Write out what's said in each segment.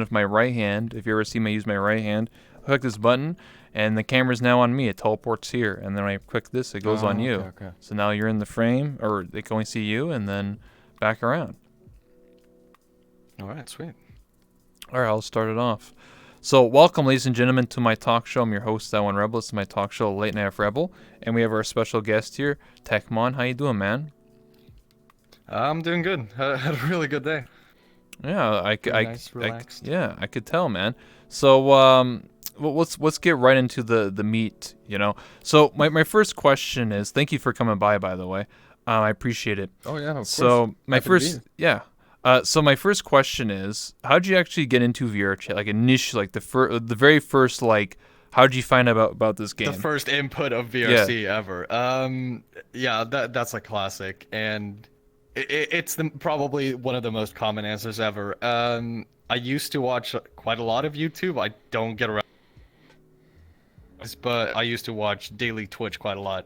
of my right hand. If you ever see me use my right hand, I click this button, and the camera's now on me. It teleports here, and then when I click this, it goes on Oh, okay, you. okay. So now you're in the frame, or they can only see you, and then back around. All right, sweet. All right, I'll start it off. So, welcome, ladies and gentlemen, to my talk show. I'm your host, That One Rebel. This is my talk show, Late Night Rebel, and we have our special guest here, Techmon. How you doing, man? I'm doing good. Had a really good day. Yeah, Pretty nice, relaxed. yeah, I could tell, man. So, let's get right into the meat. So my first question is, thank you for coming by the way. I appreciate it. Oh yeah, of course. So my Happy to be first, here. yeah. So my first question is, how'd you actually get into VR chat? Like initially, like the very first, like, how'd you find out about this The game? first input of Yeah. VRC ever. Yeah, that's a classic, and it's probably one of the most common answers ever. I used to watch quite a lot of YouTube. I don't get around, but I used to watch daily Twitch quite a lot.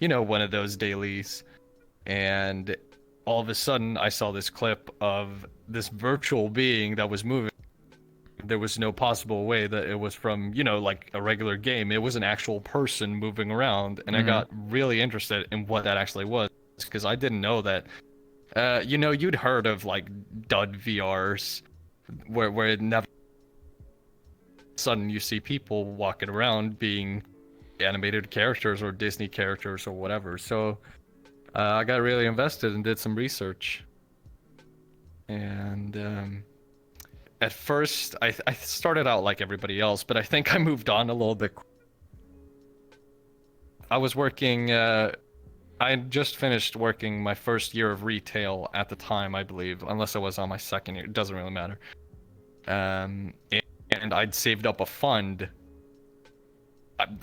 One of those dailies, and all of a sudden I saw this clip of this virtual being that was moving. There was no possible way that it was from, like a regular game. It was an actual person moving around, and I Mm-hmm. got really interested in what that actually was because I didn't know that. You'd heard of like dud VRs where it never sudden you see people walking around being animated characters or Disney characters or whatever. So I got really invested and did some research. And at first, I started out like everybody else, but I think I moved on a little bit. I was working. I had just finished working my first year of retail at the time, I believe, unless I was on my second year. It doesn't really matter. Um, and I'd saved up a fund.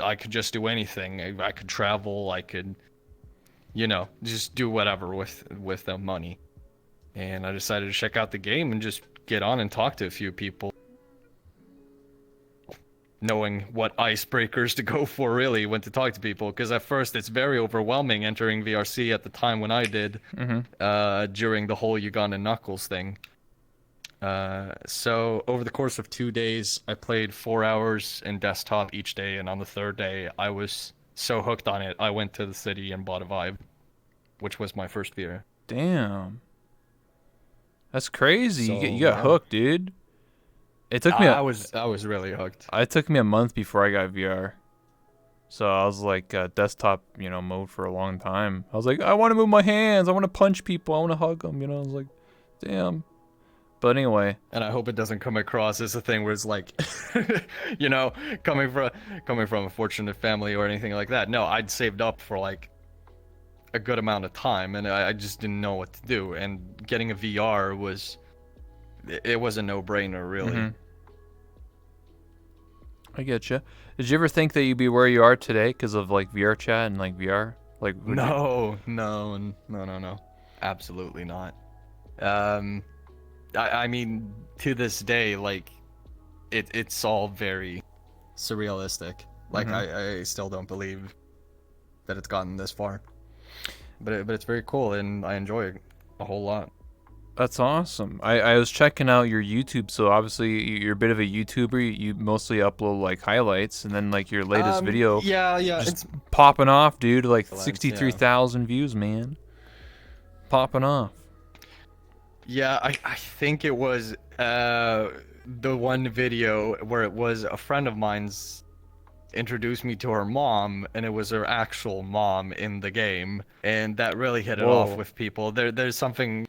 I could just do anything. I could travel. I could, just do whatever with the money. And I decided to check out the game and just get on and talk to a few people, knowing what icebreakers to go for really when to talk to people. Because at first it's very overwhelming entering VRC at the time when I did, Mm-hmm. during the whole Ugandan Knuckles thing. So over the course of 2 days, I played 4 hours in desktop each day, and on the third day, I was so hooked on it, I went to the city and bought a Vive, which was my first VR. Damn, that's crazy. You So got yeah, hooked, dude. It took me I a was I was really hooked. it took me a month before I got VR. So I was like desktop, mode for a long time. I was like, I want to move my hands. I want to punch people. I want to hug them. I was like, damn. But anyway, And I hope it doesn't come across as a thing where it's like, you know, coming from a fortunate family or anything like that. No, I'd saved up for like a good amount of time, and I just didn't know what to do. And getting a VR was a no-brainer, really. hmm I get you. Did you ever think that you'd be where you are today because of like VR chat and like VR? Like, would you? No, absolutely not. Um, I mean, to this day, like, it's all very surrealistic. Like, hmm I still don't believe that it's gotten this far. But it's very cool, and I enjoy it a whole lot. That's awesome. I was checking out your YouTube. So obviously you're a bit of a YouTuber. You mostly upload like highlights, and then like your latest video Yeah, just it's popping off, dude. Like excellent, yeah. 63,000 views, man. Popping off. Yeah, I think it was the one video where it was a friend of mine's introduced me to her mom, and it was her actual mom in the game, and that really hit it off Whoa. with people. There's something,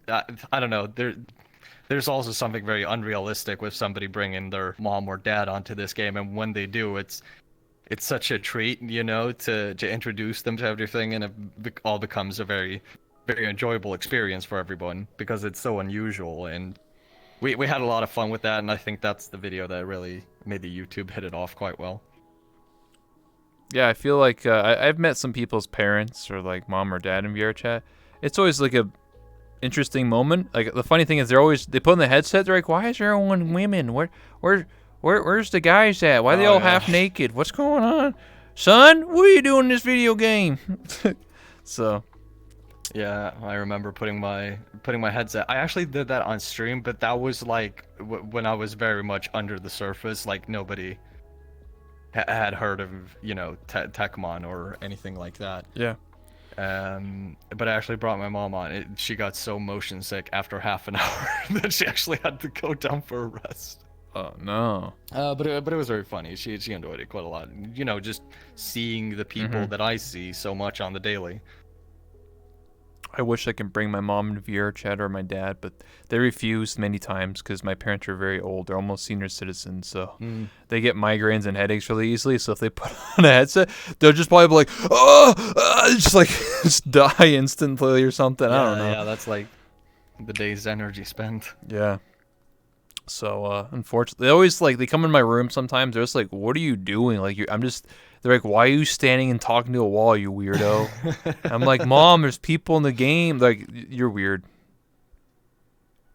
I don't know, there's also something very unrealistic with somebody bringing their mom or dad onto this game, and when they do, it's such a treat, to introduce them to everything, and all becomes a very very enjoyable experience for everyone because it's so unusual, and we had a lot of fun with that, and I think that's the video that really made the YouTube hit it off quite well. Yeah, I feel like I've met some people's parents or like mom or dad in VR chat. It's always like a interesting moment. Like the funny thing is they put in the headset. They're like, why is everyone women? Where's the guys at? Why are they Oh all yeah. half naked? What's going on, son? What are you doing in this video game? So Yeah, I remember putting my headset. I actually did that on stream, but that was like when I was very much under the surface. Like nobody had heard of, Techmon or anything like that. Yeah. But I actually brought my mom on. She got so motion sick after half an hour that she actually had to go down for a rest. Oh no. But it was very funny. She enjoyed it quite a lot. Just seeing the people that I see so much on the daily. I wish I could bring my mom into VR chat or my dad, but they refused many times because my parents are very old. They're almost senior citizens, so they get migraines and headaches really easily. So if they put on a headset, they'll just probably be like, oh, just like just die instantly or something. I don't know. Yeah, that's like the day's energy spent. Yeah. So unfortunately, they always they come in my room sometimes. They're just like, "What are you doing?" They're like, "Why are you standing and talking to a wall, you weirdo?" I'm like, "Mom, there's people in the game." Like, you're weird.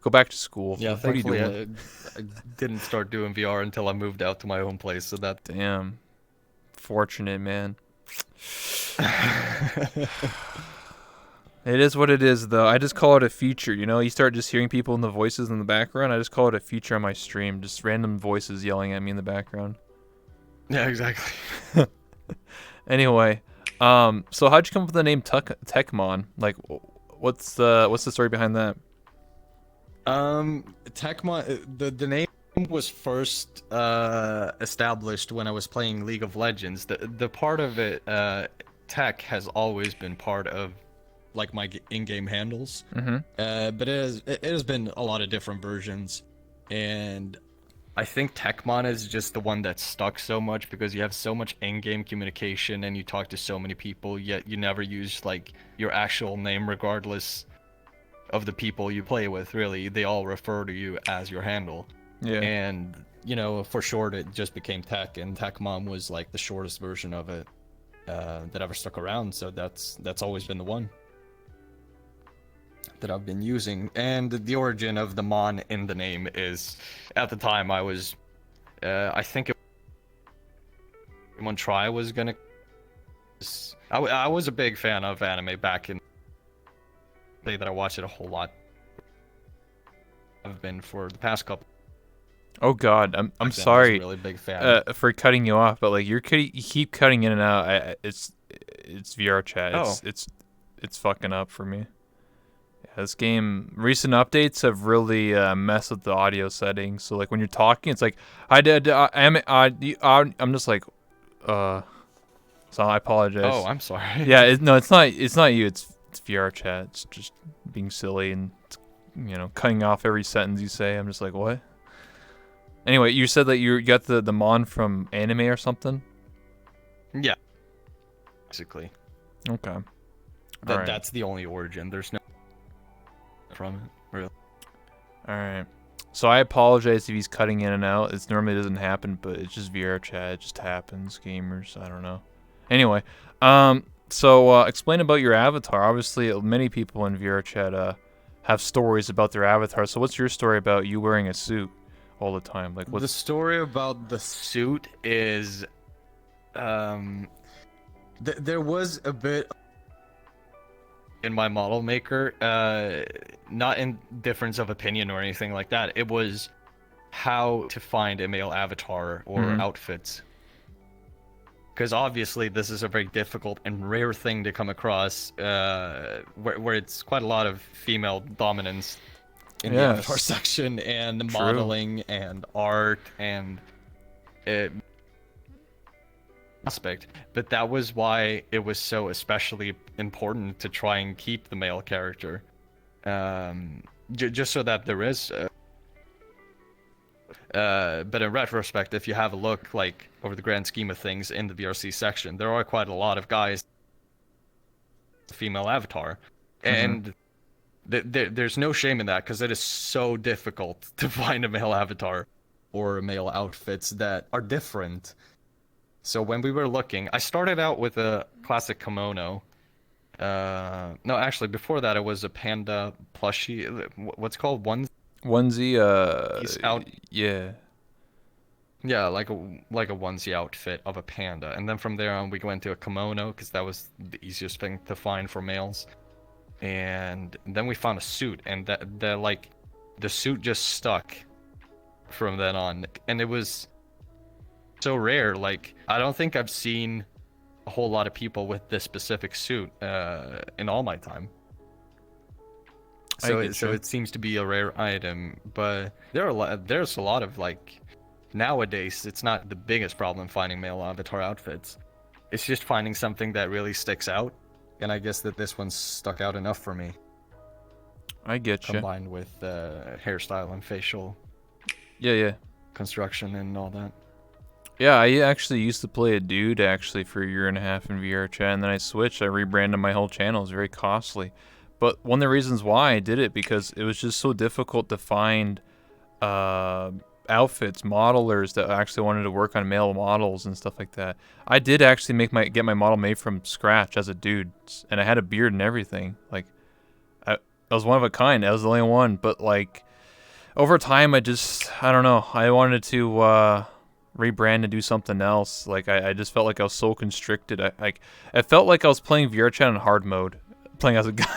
Go back to school. Yeah, What are you thankfully doing? I didn't start doing VR until I moved out to my own place. So that. Damn. Fortunate, man. It is what it is, though. I just call it a feature, you start just hearing people in the voices in the background. I just call it a feature on my stream. Just random voices yelling at me in the background. Yeah, exactly. Anyway, so how'd you come up with the name Techmon? Like, what's the story behind that? Techmon, the name was first established when I was playing League of Legends. The part of it, tech has always been part of like my in-game handles. But it has been a lot of different versions, and I think Techmon is just the one that stuck so much because you have so much in-game communication and you talk to so many people, yet you never use like your actual name regardless of the people you play with. Really, they all refer to you as your handle. Yeah. And for short, it just became Tech, and Techmon was like the shortest version of it that ever stuck around. So that's always been the one that I've been using. And the origin of the Mon in the name is, at the time I was, I think one try was gonna. I was a big fan of anime back in the day that I watched it a whole lot. I've been for the past couple. Oh God, I'm Back then, I was sorry a really big fan. for cutting you off, but like you keep cutting in and out. It's VR chat. Oh. It's fucking up for me. Yeah, this game, recent updates have really messed with the audio settings. So like when you're talking, it's like I'm just like so I apologize. Oh, I'm sorry. Yeah, no, it's not you. It's VR chat. It's just being silly and cutting off every sentence you say. I'm just like, what? Anyway, you said that you got the Mon from anime or something? Yeah. Basically. Okay. That's the only origin. There's no from it, really. Alright. So I apologize if he's cutting in and out. It normally doesn't happen, but it's just VR chat. It just happens. Gamers, I don't know. Anyway, so explain about your avatar. Obviously, many people in VR chat have stories about their avatar. So what's your story about you wearing a suit all the time? Like, what's The story about the suit is, there was a bit in my model maker, not in difference of opinion or anything like that. It was how to find a male avatar or outfits. Because obviously this is a very difficult and rare thing to come across, where it's quite a lot of female dominance in the avatar section, and the modeling and art and aspect. But that was why it was so especially important to try and keep the male character, just so that there is. But in retrospect, if you have a look, like over the grand scheme of things in the VRC section, there are quite a lot of guys female avatar, and there's no shame in that because it is so difficult to find a male avatar or male outfits that are different. So when we were looking, I started out with a classic kimono. No, actually, before that, it was a panda plushie. What's called onesie? He's out. Yeah. Yeah, like a onesie outfit of a panda, and then from there on we went to a kimono because that was the easiest thing to find for males. and then we found a suit, and the suit just stuck from then on, and it was so rare. Like, I don't think I've seen a whole lot of people with this specific suit in all my time. I So get you. it seems to be a rare item, but there's a lot of like nowadays it's not the biggest problem finding male avatar outfits. It's just finding something that really sticks out, and I guess that this one stuck out enough for me, I get you. combined with hairstyle and facial Yeah, yeah. construction and all that. Yeah, I actually used to play a dude actually for a year and a half in VR chat, and then I switched. I rebranded my whole channel. It was very costly. But one of the reasons why I did it because it was just so difficult to find uh, outfits, modelers that actually wanted to work on male models and stuff like that. I did actually get my model made from scratch as a dude, and I had a beard and everything. Like I was one of a kind. I was the only one. But like over time, I don't know. I wanted to rebrand and do something else. Like I just felt like I was so constricted. I felt like I was playing VR chat in hard mode, playing as a guy.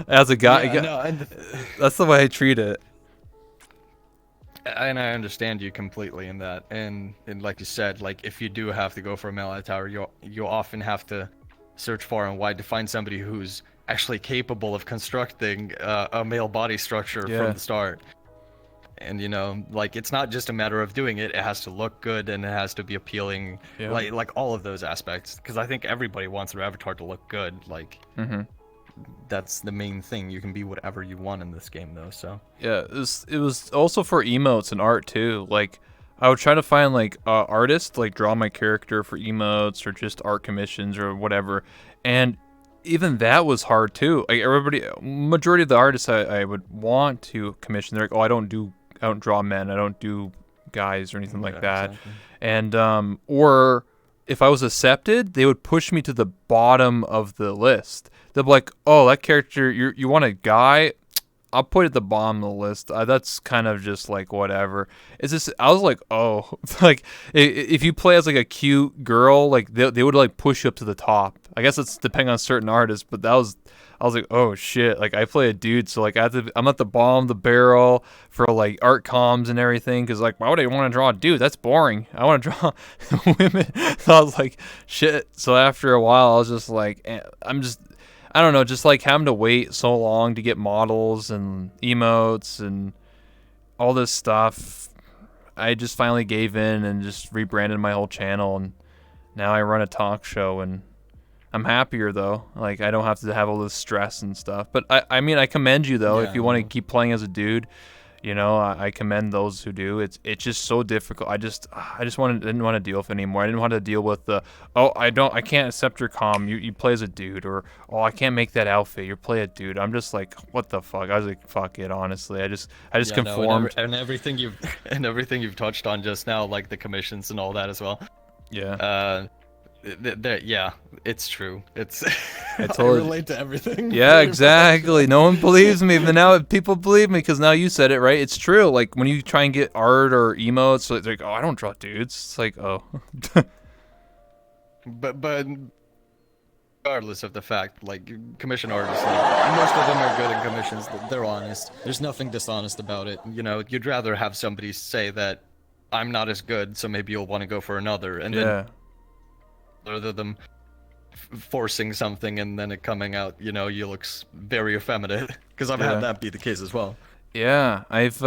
As a guy, Yeah, no, and that's the way I treat it. and I understand you completely in that. And like you said, like if you do have to go for a male avatar, you often have to search far and wide to find somebody who's actually capable of constructing a male body structure Yeah. from the start. And like it's not just a matter of doing it; it has to look good and it has to be appealing, Yeah. like all of those aspects. Because I think everybody wants their avatar to look good. Like Mm-hmm. that's the main thing. You can be whatever you want in this game, though. So Yeah, it was also for emotes and art too. Like I would try to find like artists to, like draw my character for emotes or just art commissions or whatever, and even that was hard too. Like majority of the artists I would want to commission, they're like, oh, I don't draw men, I don't do guys or anything like yeah, that, exactly. and or if I was accepted, they would push me to the bottom of the list. They'll be like, oh, that character, you want a guy? I'll put it at the bottom of the list. That's kind of just like whatever. It's just I was like, oh, like if you play as like a cute girl, like they would like push you up to the top. I guess it's depending on certain artists, but I was like, oh shit, like I play a dude, so like I'm at the bottom of the barrel for like art comms and everything, because like why would I want to draw a dude? That's boring. I want to draw women. So I was like, shit. So after a while, I was just like, I don't know, just like having to wait so long to get models and emotes and all this stuff. I just finally gave in and just rebranded my whole channel, and now I run a talk show, and I'm happier though. Like I don't have to have all this stress and stuff. But I mean I commend you though if Yeah, you want to no. keep playing as a dude. I commend those who do. It's just so difficult. Didn't want to deal with it anymore. I didn't want to deal with the I can't accept your comm. You play as a dude, or oh I can't make that outfit. You play a dude. I'm just like what the fuck. I was like fuck it. Honestly, I just Yeah, no, and, conformed. and everything you've and everything you've touched on just now, like the commissions and all that as well. Yeah, Yeah, it's true. It's I I told you. relate to everything. Yeah, pretty much. exactly. No one believes me, but now people believe me because now you said it, right? It's true. Like when you try and get art or emotes, so it's like, oh, I don't draw dudes. It's like, oh, But regardless of the fact, like commission artists, like, most of them are good in commissions. They're honest. There's nothing dishonest about it. You'd rather have somebody say that I'm not as good, so maybe you'll want to go for another, and then yeah, rather than forcing something and then it coming out, you look very effeminate. Because I've yeah. had that be the case as well. Yeah, I've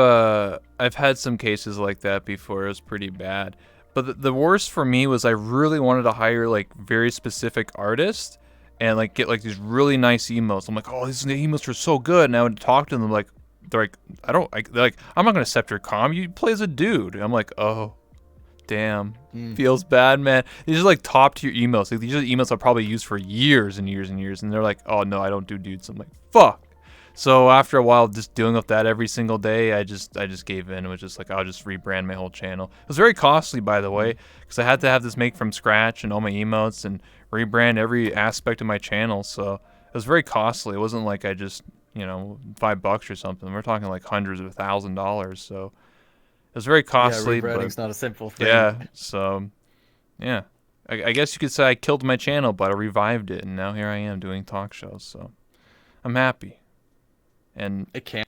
had some cases like that before. It was pretty bad. But the worst for me was I really wanted to hire like very specific artists and like get like these really nice emotes. I'm like, oh, these emotes are so good. And I would talk to them like they're like, they're like, I'm not gonna accept your comm. You play as a dude. And I'm like, oh, damn, feels bad, man. These are like top tier emails. Like these are the emails I'll probably use for years and years and years. And they're like, oh no, I don't do dudes. I'm like, fuck. So after a while, just dealing with that every single day, I just gave in. It was just like I'll just rebrand my whole channel. It was very costly, by the way, because I had to have this make from scratch and all my emotes and rebrand every aspect of my channel. So it was very costly. It wasn't like I just $5 or something. We're talking like hundreds of $1,000. So it was very costly. Yeah, but rebranding's not a simple thing. yeah, so yeah, I guess you could say I killed my channel, but I revived it, and now here I am doing talk shows. So I'm happy. And It can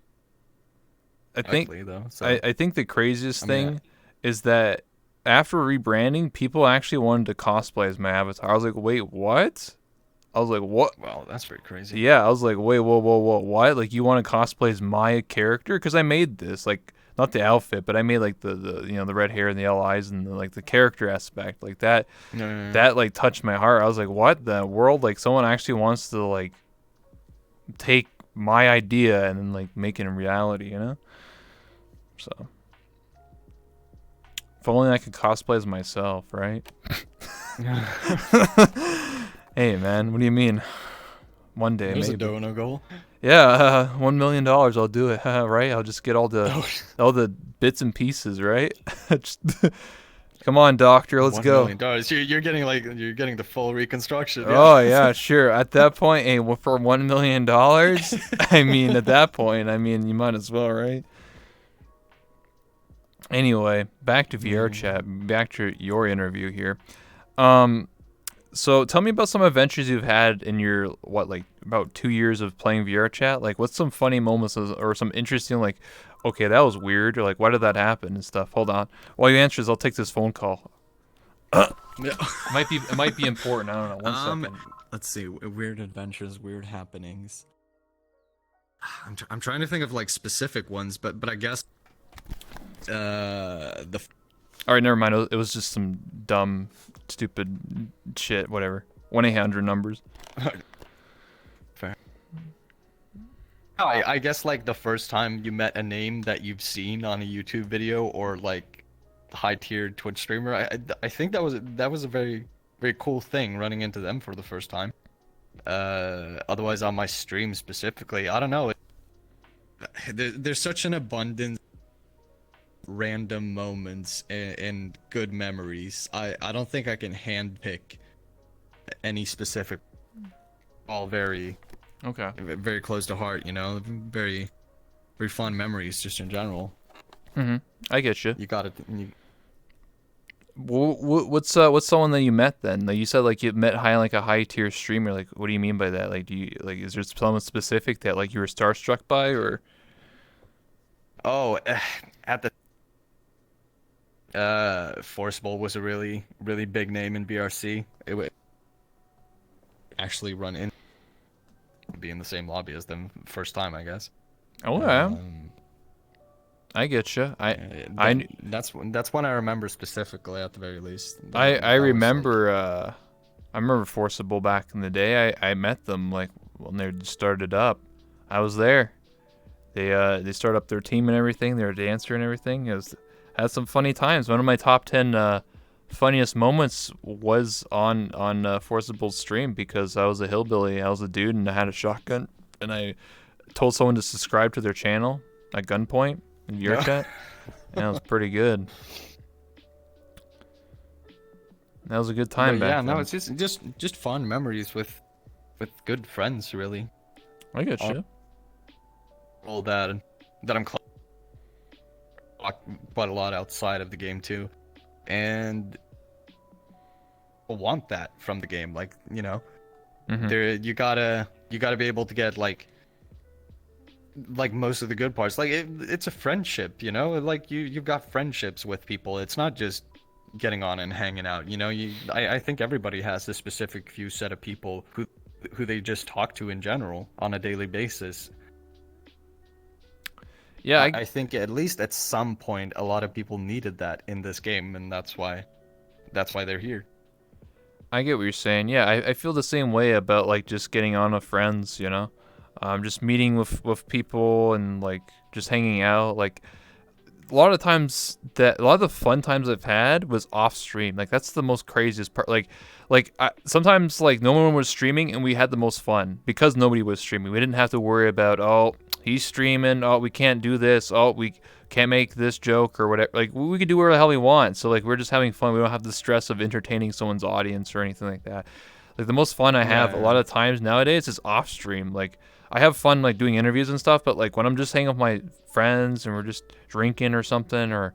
I think ugly though. I, So I think the craziest I mean, thing is that after rebranding, people actually wanted to cosplay as my avatar. I was like, wait, what? I was like, what? well, that's pretty crazy. Yeah, I was like, wait, whoa, what? Like, you want to cosplay as my character? Because I made this, like, not the outfit, but I made like the red hair and the yellow eyes and like the character aspect, like that. No, no, no. That like touched my heart. I was like, what the world? Like, someone actually wants to like take my idea and then like make it a reality, you know? So, if only I could cosplay as myself, right? Hey, man, what do you mean? One day, There's a maybe. dono goal. Yeah, $1 million. I'll do it, right? I'll just get all the Oh, bits and pieces, right? Just, come on, doctor, let's $1 go. million. You're getting like you're getting the full reconstruction. Yeah. Oh yeah, sure. At that point, hey, for $1 million, I mean, at that point, I mean, you might as well, right? Anyway, back to VR chat. Back to your interview here. Um, So tell me about some adventures you've had in your like about 2 years of playing VR chat. Like, what's some funny moments or some interesting like, okay, that was weird, or like, why did that happen and stuff. Hold on, while you answer this, I'll take this phone call. Yeah. It might be important. I don't know. One second. Let's see. Weird adventures, weird happenings. I'm trying to think of like specific ones, but I guess the All right, never mind. It was just some dumb, stupid shit. Whatever. 1-800 numbers. Fair. I guess like the first time you met a name that you've seen on a YouTube video or like high tier Twitch streamer, I think that was a very very cool thing running into them for the first time. Otherwise on my stream specifically, I don't know. there's such an abundance of random moments and good memories. I don't think I can handpick any specific. All very Okay. very close to heart, you know, very very fun memories just in general. I get you. You got it. What's someone that you met then? Like you said, like you met like a high tier streamer. Like, what do you mean by that? Like, do you like is there someone specific that like you were starstruck by, or? Oh, at the Forcible was a really really big name in BRC. It would actually run in, be in the same lobby as them first time, I guess. Oh yeah, Um, I get you. that's one I remember specifically at the very least. I That was, like, remember I remember Forcible back in the day. I met them like when they started up. I was there. They started up their team and everything. They were a dancer and everything. Had some funny times. One of my top 10 funniest moments was on Forcible's stream because I was a hillbilly. I was a dude and I had a shotgun and I told someone to subscribe to their channel at gunpoint in your chat. And it was pretty good. That was a good time but back yeah, then. no, it's just fun memories with good friends, really. I get you. All that I'm quite a lot outside of the game too, and I want that from the game. Like, you know, there you gotta be able to get like most of the good parts. Like it's a friendship, you know. Like you've got friendships with people. It's not just getting on and hanging out. You know, I think everybody has this specific few set of people who they just talk to in general on a daily basis. Yeah, I think at least at some point a lot of people needed that in this game, and that's why they're here. I get what you're saying. Yeah, I feel the same way about like just getting on with friends, you know, just meeting with people and like just hanging out. Like a lot of the fun times I've had was off stream. Like that's the most craziest part. Sometimes like no one was streaming and we had the most fun because nobody was streaming. We didn't have to worry about, oh, he's streaming, oh, we can't do this, oh, we can't make this joke or whatever. Like we could do whatever the hell we want. So like we're just having fun. We don't have the stress of entertaining someone's audience or anything like that. Like the most fun I have a lot of times nowadays is off stream. Like I have fun like doing interviews and stuff, but like when I'm just hanging with my friends and we're just drinking or something or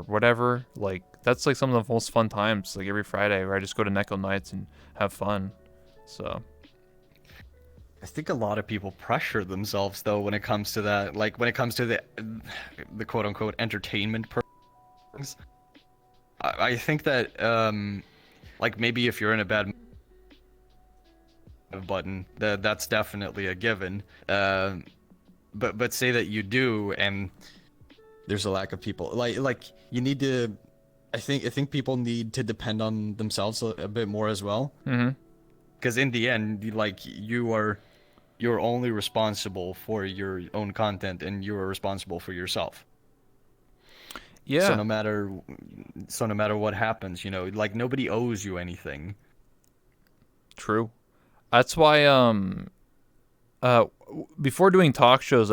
whatever, like that's like some of the most fun times. Like every Friday where I just go to Neko nights and have fun. So I think a lot of people pressure themselves though when it comes to that. Like when it comes to the quote unquote entertainment things. I think that like maybe if you're in a bad button, that's definitely a given. But say that you do, and There's a lack of people. Like you need to. I think people need to depend on themselves a bit more as well. Mm-hmm. because in the end, like you're only responsible for your own content, and you are responsible for yourself. So Yeah. no matter what happens, like nobody owes you anything. True. That's why before doing talk shows,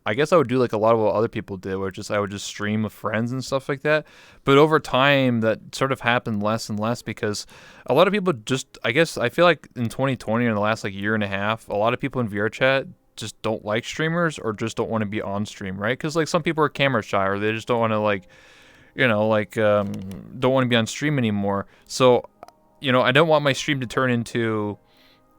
I guess I would do like a lot of what other people did, where I would just stream with friends and stuff like that. But over time, that sort of happened less and less because a lot of people just, I guess, I feel like in 2020 or in the last like year and a half, a lot of people in VR chat just don't like streamers or just don't want to be on stream, right? Because like some people are camera shy or they just don't want to like, don't want to be on stream anymore. So, I don't want my stream to turn into,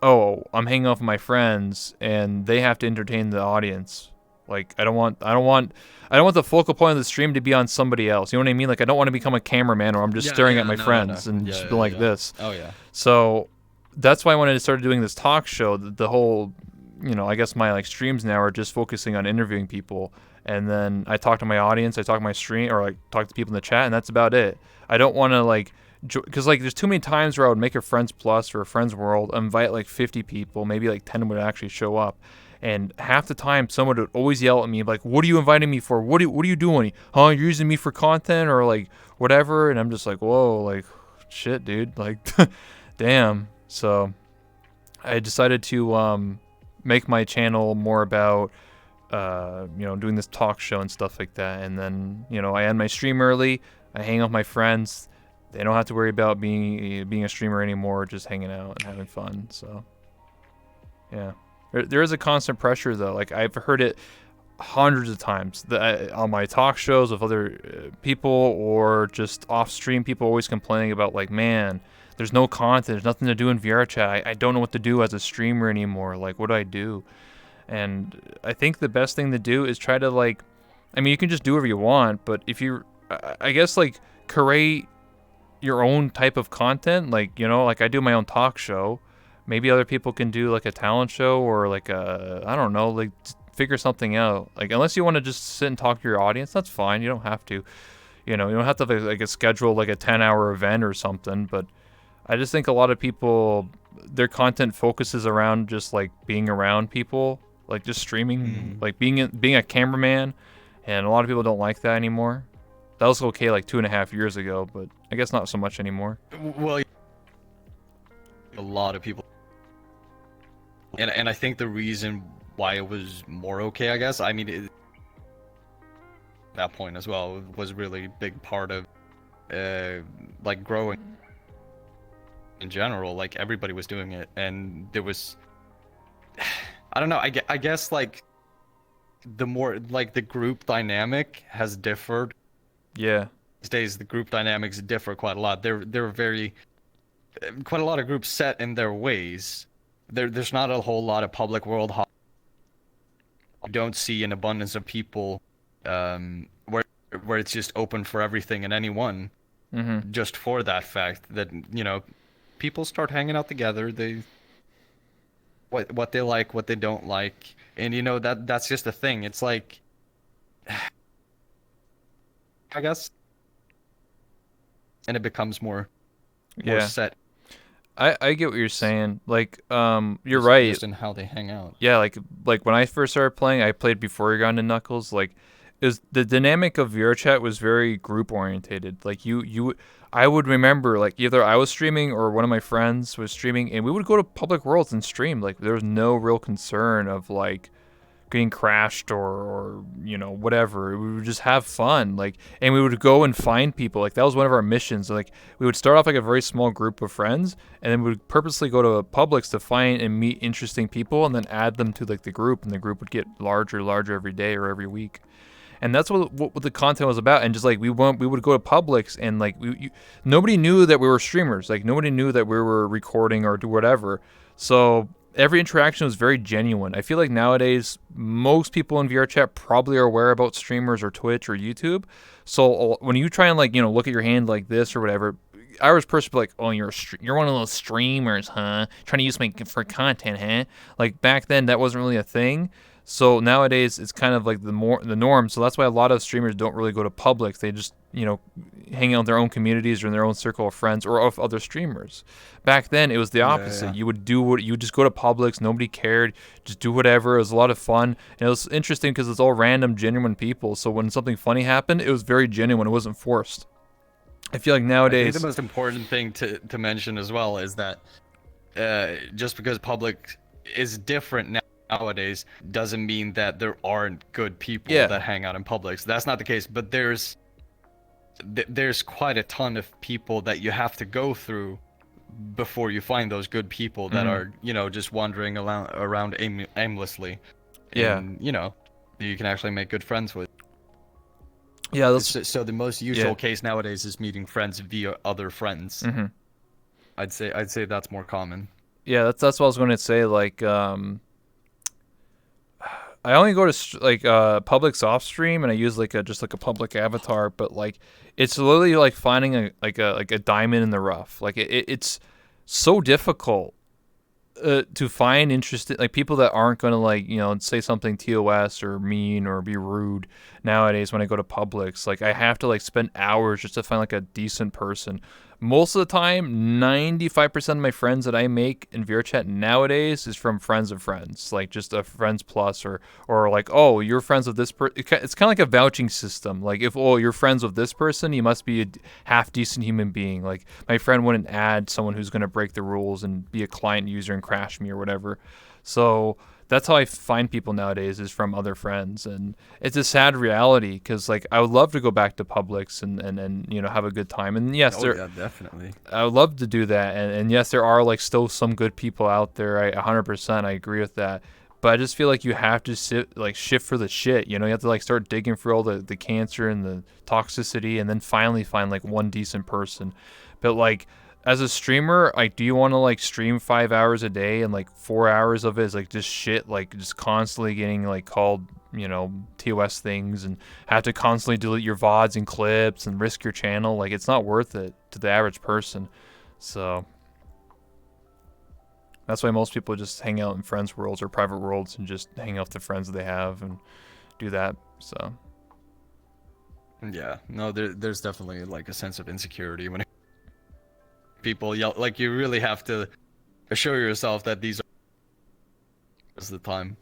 oh, I'm hanging out with my friends and they have to entertain the audience. Like I don't want the focal point of the stream to be on somebody else. You know what I mean? Like I don't want to become a cameraman or I'm just staring at my friends and just be like this. Oh yeah. So that's why I wanted to start doing this talk show. The whole, I guess my like streams now are just focusing on interviewing people, and then I talk to my audience, I talk to my stream, or like talk to people in the chat, and that's about it. I don't want to like, because like there's too many times where I would make a Friends Plus or a Friends World, invite like 50 people, maybe like 10 would actually show up. And half the time, someone would always yell at me like, "What are you inviting me for? What are you doing? Huh? You're using me for content or like whatever?" And I'm just like, "Whoa, like, shit, dude, like, damn." So I decided to make my channel more about doing this talk show and stuff like that. And then I end my stream early. I hang out with my friends. They don't have to worry about being a streamer anymore, just hanging out and having fun. So yeah. There is a constant pressure though. Like I've heard it hundreds of times on my talk shows with other people or just off stream. People always complaining about like, man, there's no content. There's nothing to do in VR chat. I don't know what to do as a streamer anymore. Like, what do I do? And I think the best thing to do is try to like, I mean, you can just do whatever you want, but if you, I guess like create your own type of content. Like, like I do my own talk show. Maybe other people can do like a talent show or like I don't know, like figure something out. Like unless you want to just sit and talk to your audience, that's fine. You don't have to, you don't have to like a schedule like a 10-hour event or something. But I just think a lot of people, their content focuses around just like being around people, like just streaming, like being a cameraman. And a lot of people don't like that anymore. That was okay like 2.5 years ago, but I guess not so much anymore. Well, a lot of people. And I think the reason why it was more okay, I guess, I mean, that point as well was really big part of like growing in general. Like everybody was doing it, and there was, I don't know, I guess like the more like the group dynamic has differed. Yeah. These days the group dynamics differ quite a lot. They're very quite a lot of groups set in their ways. There's not a whole lot of public world. You don't see an abundance of people where it's just open for everything and anyone. Mm-hmm. Just for that fact that people start hanging out together. They what they like, what they don't like, and that's just a thing. It's like, I guess, and it becomes more set. I get what you're saying. Like, you're right. Just in how they hang out. Yeah, like when I first started playing, I played before you got into Knuckles. Like, the dynamic of VRChat was very group orientated. Like I would remember like either I was streaming or one of my friends was streaming, and we would go to public worlds and stream. Like there was no real concern of like getting crashed or whatever. We would just have fun, like, and we would go and find people. Like that was one of our missions. Like we would start off like a very small group of friends, and then we would purposely go to Publix to find and meet interesting people, and then add them to like the group, and the group would get larger every day or every week. And that's what the content was about. And just like we would go to Publix, and like nobody knew that we were streamers. Like nobody knew that we were recording or do whatever. So every interaction was very genuine. I feel like nowadays most people in VR chat probably are aware about streamers or Twitch or YouTube. So when you try and like look at your hand like this or whatever, I was personally like, oh, you're one of those streamers, huh? Trying to use me for content, huh? Like back then that wasn't really a thing. So nowadays it's kind of like the norm. So that's why a lot of streamers don't really go to publics. They just hang out in their own communities or in their own circle of friends or of other streamers. Back then it was the opposite. Yeah. You would just go to publics. Nobody cared. Just do whatever. It was a lot of fun. And it was interesting because it's all random, genuine people. So when something funny happened, it was very genuine. It wasn't forced. I feel like I nowadays. think the most important thing to mention as well is that just because public is different nowadays doesn't mean that there aren't good people Yeah. that hang out in public. So that's not the case. But there's quite a ton of people that you have to go through before you find those good people that are just wandering around aimlessly. Yeah. And you can actually make good friends with. Yeah, that's So the most usual case nowadays is meeting friends via other friends. Mhm. I'd say that's more common. Yeah, that's what I was going to say. Like, I only go to public soft stream, and I use just a public avatar. But like, it's literally like finding a diamond in the rough. Like it's so difficult to find interesting people that aren't going to say something TOS or mean or be rude nowadays when I go to Publix. Like I have to spend hours just to find a decent person. Most of the time, 95% of my friends that I make in VRChat nowadays is from friends of friends, like just a friends plus or like, oh, you're friends with this person. It's kind of like a vouching system. Like if, oh, you're friends with this person, you must be a half decent human being. Like my friend wouldn't add someone who's going to break the rules and be a client user and crash me or whatever. So that's how I find people nowadays is from other friends, and it's a sad reality because I would love to go back to Publix and have a good time. And yes, yeah, definitely. I would love to do that, and yes, there are still some good people out there. 100% I agree with that, but I just feel like you have to shift for the shit. You have to start digging for all the cancer and the toxicity, and then finally find one decent person. But as a streamer, do you want to stream 5 hours a day and 4 hours of it is just shit, just constantly getting called TOS things and have to constantly delete your VODs and clips and risk your channel? It's not worth it to the average person. So that's why most people just hang out in friends worlds or private worlds and just hang out with the friends that they have and do that. So Yeah, no, there's definitely a sense of insecurity when people yell. You really have to assure yourself that these are the time.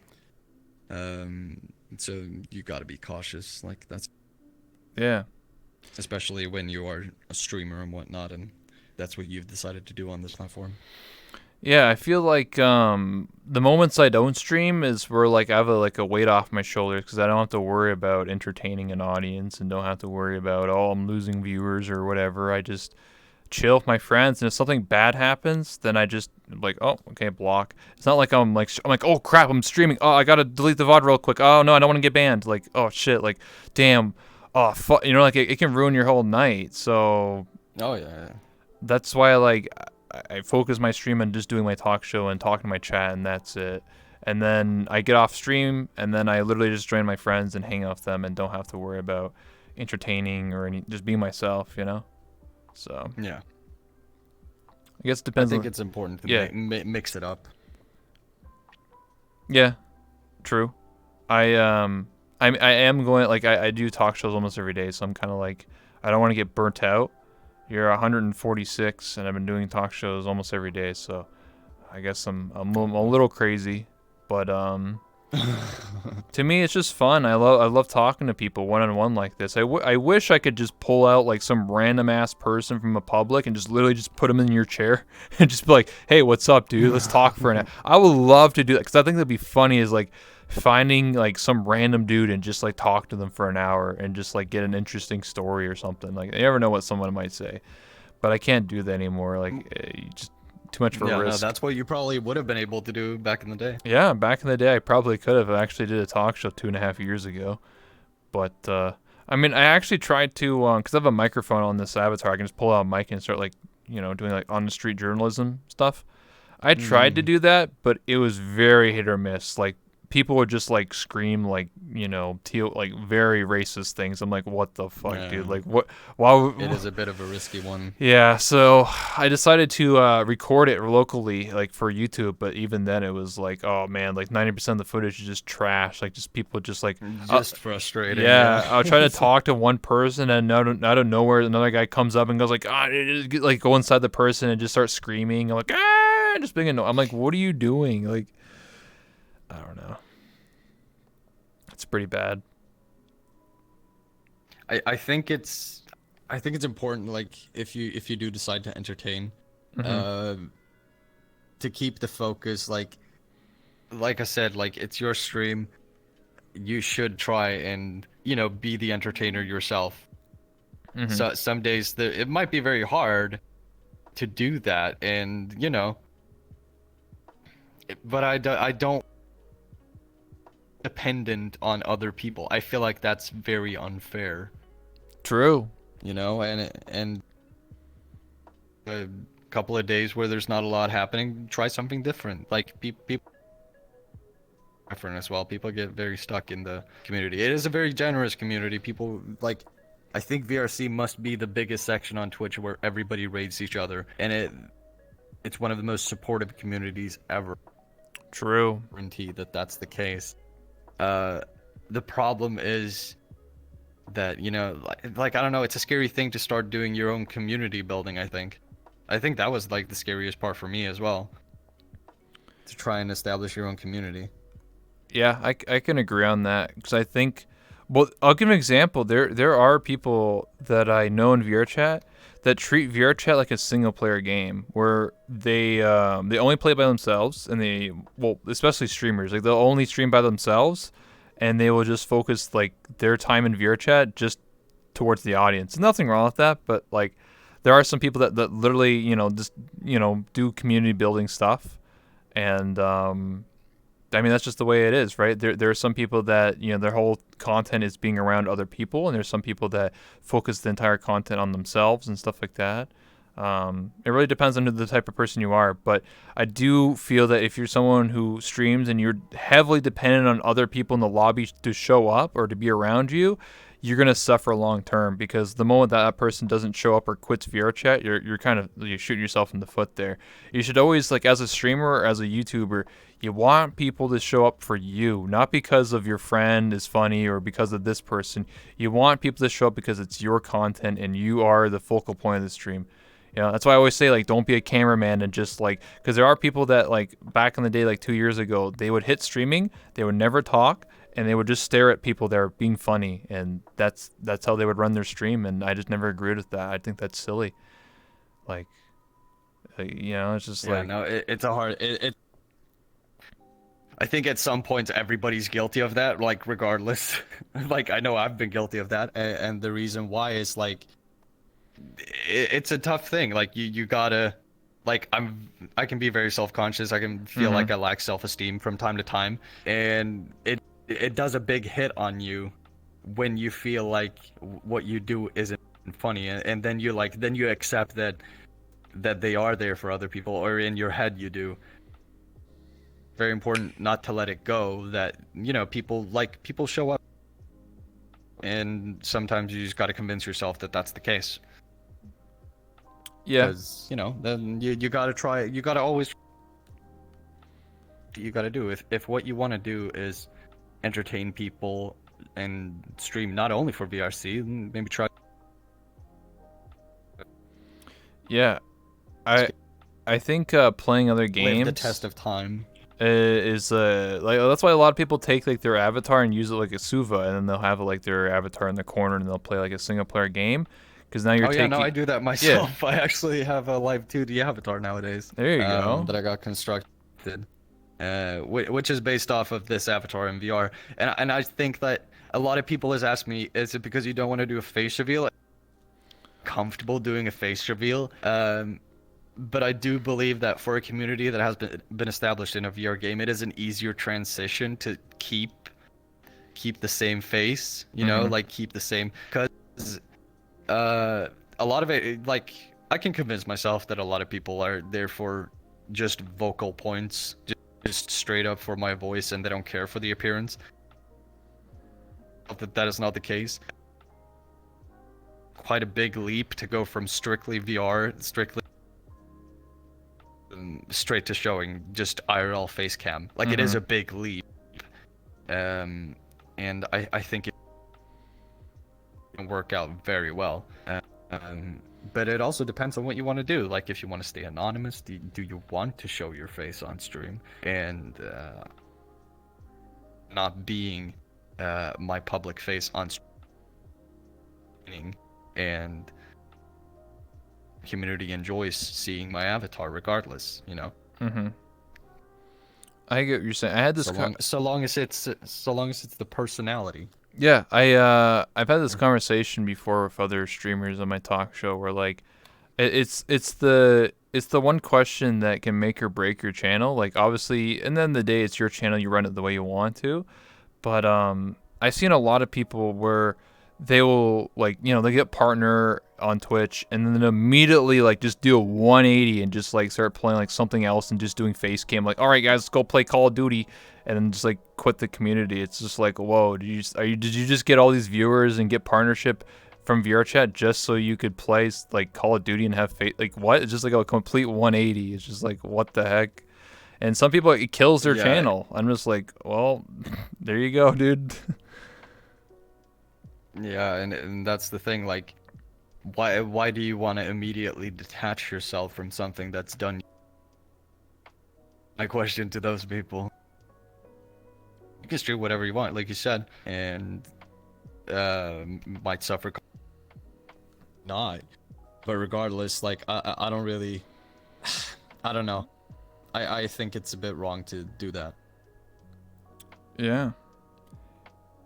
So you got to be cautious. That's yeah. especially when you are a streamer and whatnot, and that's what you've decided to do on this platform. Yeah, I feel the moments I don't stream is where I have a weight off my shoulders because I don't have to worry about entertaining an audience and don't have to worry about, oh, I'm losing viewers or whatever. I just chill with my friends, and if something bad happens, then I just oh, okay, block. It's not I'm oh crap, I'm streaming. Oh, I gotta delete the VOD real quick. Oh no, I don't want to get banned. Oh shit, damn. Oh fuck, it can ruin your whole night. So Oh yeah. that's why I focus my stream on just doing my talk show and talking to my chat, and that's it. And then I get off stream, and then I literally just join my friends and hang out with them and don't have to worry about entertaining or just being myself, So Yeah. I guess it I depends. think it's important to mix it up. Yeah, true. I am going I do talk shows almost every day, so I'm kind of I don't want to get burnt out. You're 146, and I've been doing talk shows almost every day, so I guess I'm a little crazy, but to me it's just fun. I love talking to people one-on-one like this. I wish I could just pull out some random ass person from a public and just literally just put them in your chair and just be like, hey, what's up, dude? Let's talk for an hour. I would love to do that because I think that'd be funny is finding some random dude and just talk to them for an hour and just get an interesting story or something. You never know what someone might say, but I can't do that anymore. Just too much for risk. No, that's what you probably would have been able to do back in the day. Yeah, back in the day, I probably could have. I actually did a talk show 2.5 years ago. But, I actually tried to, because I have a microphone on this avatar, I can just pull out a mic and start, doing, on-the-street journalism stuff. I tried to do that, but it was very hit or miss. Like people would just like scream like teal like very racist things. I'm like, what the fuck, dude? Yeah. Like what? Why? It is a bit of a risky one. Yeah, so I decided to record it locally, like for YouTube. But even then, it was like, oh man, like 90% of the footage is just trash. Like just people just like, Just frustrating. yeah. I'll try to talk to one person, and out of nowhere, another guy comes up and goes like, like go inside the person and just start screaming. I'm like, just being annoying. I'm like, what are you doing? Like, I don't know. It's pretty bad. I think it's important, like if you do decide to entertain, to keep the focus. Like I said, like it's your stream. You should try and be the entertainer yourself. So some days it might be very hard to do that, and but I don't dependent on other people. I feel like that's very unfair. True. And a couple of days where there's not a lot happening, try something different. Like people different as well. People get very stuck in the community. It is a very generous community. People like, I think VRC must be the biggest section on Twitch where everybody raids each other, and it's one of the most supportive communities ever. True. Guarantee that that's the case. The problem is that like I don't know, it's a scary thing to start doing your own community building. I think that was like the scariest part for me as well, to try and establish your own community. Yeah, I can agree on that, because I think, well, I'll give an example. There are people that I know in VRChat that treat VRChat like a single player game, where they only play by themselves, and especially streamers, like they'll only stream by themselves, and they will just focus like their time in VRChat just towards the audience. There's nothing wrong with that, but like there are some people that literally just do community building stuff, and I mean, that's just the way it is, right? There are some people that, their whole content is being around other people, and there's some people that focus the entire content on themselves and stuff like that. It really depends on the type of person you are, but I do feel that if you're someone who streams and you're heavily dependent on other people in the lobby to show up or to be around you, you're going to suffer long term, because the moment that person doesn't show up or quits VRChat, you're shooting yourself in the foot there. You should always, like, as a streamer or as a YouTuber, you want people to show up for you, not because of your friend is funny or because of this person. You want people to show up because it's your content and you are the focal point of the stream. That's why I always say, like, don't be a cameraman and just, like, because there are people that, like, back in the day, like 2 years ago, they would hit streaming, they would never talk, and they would just stare at people that are being funny, and that's how they would run their stream, and I just never agreed with that. I think that's silly. Like, it's just like... No, it's a hard... I think at some points everybody's guilty of that, like, regardless. Like, I know I've been guilty of that, and the reason why is, like, it's a tough thing. Like, you gotta... Like, I can be very self-conscious. I can feel like I lack self-esteem from time to time, and it does a big hit on you when you feel like what you do isn't funny, and then you accept that they are there for other people, or in your head you do. Very important not to let it go, that people show up, and sometimes you just got to convince yourself that that's the case. Yeah, because then you got to try, you got to always, you got to do, if what you want to do is entertain people and stream not only for VRC, maybe try. Yeah, I think playing other games, live the test of time, is like, that's why a lot of people take like their avatar and use it like a Suva, and then they'll have like their avatar in the corner and they'll play like a single player game, because now you're taking... no, I do that myself. Yeah. I actually have a live 2D avatar nowadays. There you go. That I got constructed, which is based off of this avatar in VR. And I think that a lot of people has asked me, is it because you don't want to do a face reveal? Comfortable doing a face reveal. But I do believe that for a community that has been established in a VR game, it is an easier transition to keep the same face, like keep the same, because a lot of it, like, I can convince myself that a lot of people are there for just vocal points, just straight up for my voice, and they don't care for the appearance. That is not the case. Quite a big leap to go from strictly VR, straight to showing just IRL face cam. Like, it is a big leap. And I think it can work out very well. But it also depends on what you want to do. Like, if you want to stay anonymous, do you want to show your face on stream? And not being my public face on streaming, and community enjoys seeing my avatar regardless, you know. I get what you're saying. I had this so long as it's the personality. Yeah, I've had this conversation before with other streamers on my talk show where like it's the one question that can make or break your channel. Like, obviously, and then the day it's your channel, you run it the way you want to. But I've seen a lot of people where they will, like, you know, they get partner on Twitch and then immediately like just do a 180 and just like start playing like something else and just doing face cam. Like, all right guys, let's go play Call of Duty, and then just like quit the community. It's just like, whoa, did you just get all these viewers and get partnership from VRChat just so you could play like Call of Duty and have face? Like, what? It's just like a complete 180. It's just like, what the heck? And some people, it kills their channel. I'm just like, well, there you go, dude. Yeah, and that's the thing. Like, why do you want to immediately detach yourself from something that's done? My question to those people. You can stream whatever you want, like you said, and might suffer. Not, but regardless, like I don't really, I don't know. I think it's a bit wrong to do that. Yeah.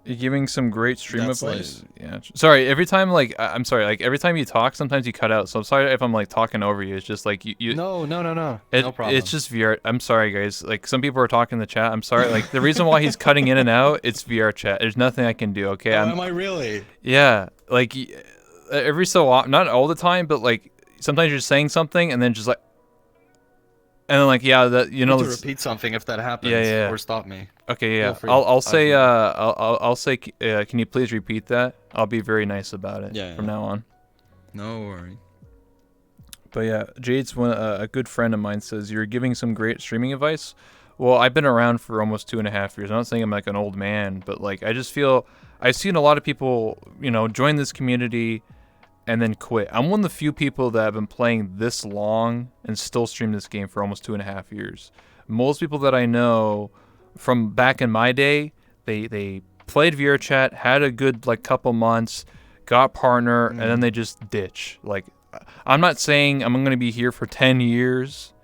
You're giving some great stream That's advice. like- Yeah. Sorry, every time, like, I'm sorry, like, every time you talk, sometimes you cut out. So I'm sorry if I'm, like, talking over you. It's just, like, you No. No problem. It's just VR. I'm sorry, guys. Like, some people are talking in the chat. I'm sorry. Like, the reason why he's cutting in and out, it's VR chat. There's nothing I can do, okay? Am I really? Yeah. Like, every so often, not all the time, but, like, sometimes you're saying something and then just, like, and then, like, yeah, that, you know. To repeat something if that happens, Yeah. or stop me. Okay, yeah. Feel free. I'll say I'll say can you please repeat that? I'll be very nice about it from now on. No worry. But yeah, Jade's a good friend of mine says you're giving some great streaming advice. Well, I've been around for almost 2.5 years. I'm not saying I'm like an old man, but like I just feel I've seen a lot of people, you know, join this community and then quit. I'm one of the few people that have been playing this long and still stream this game for almost 2.5 years. Most people that I know from back in my day, they played VRChat, had a good like couple months, got partner, and then they just ditch. Like, I'm not saying I'm gonna be here for 10 years,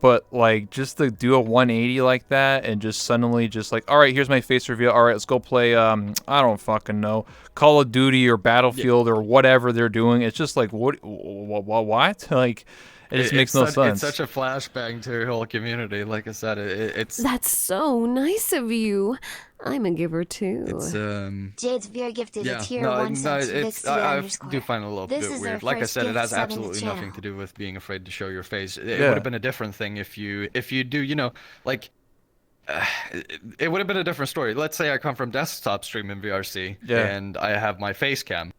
but like just to do a 180 like that and just suddenly just like, all right, here's my face reveal. All right, let's go play. I don't fucking know, Call of Duty or Battlefield or whatever they're doing. It's just like what? Like. It just makes no sense. It's such a flashbang to your whole community. Like I said, it's. That's so nice of you. I'm a giver too. It's Jade's Beer gifted a tier No, 1 sub to it's. Vixie I do find it a little This bit is weird. our Like I first said, it gift has sub in the absolutely nothing channel. to do with being afraid to show your face. It Yeah. would have been a different thing if you do, you know, like. It would have been a different story. Let's say I come from desktop streaming VRC, and I have my face cam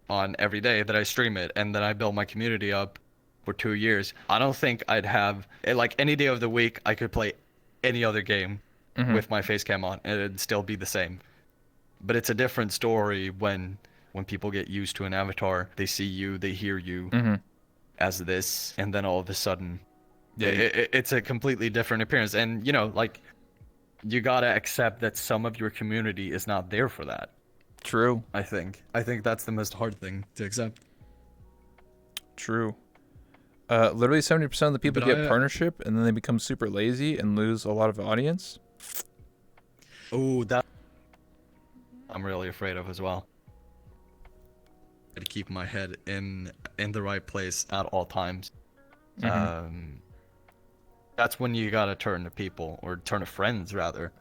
on every day that I stream it, and then I build my community up for 2 years. I don't think I'd have like any day of the week I could play any other game with my face cam on, and it'd still be the same. But it's a different story when people get used to an avatar. They see you, they hear you as this, and then all of a sudden, it's a completely different appearance. And you know, like, you gotta accept that some of your community is not there for that. True. I think that's the most hard thing to accept. True. Literally 70% of the people But get partnership and then they become super lazy and lose a lot of audience. Oh, that I'm really afraid of as well. to keep my head in the right place. At all times. That's when you gotta turn to people, or turn to friends rather.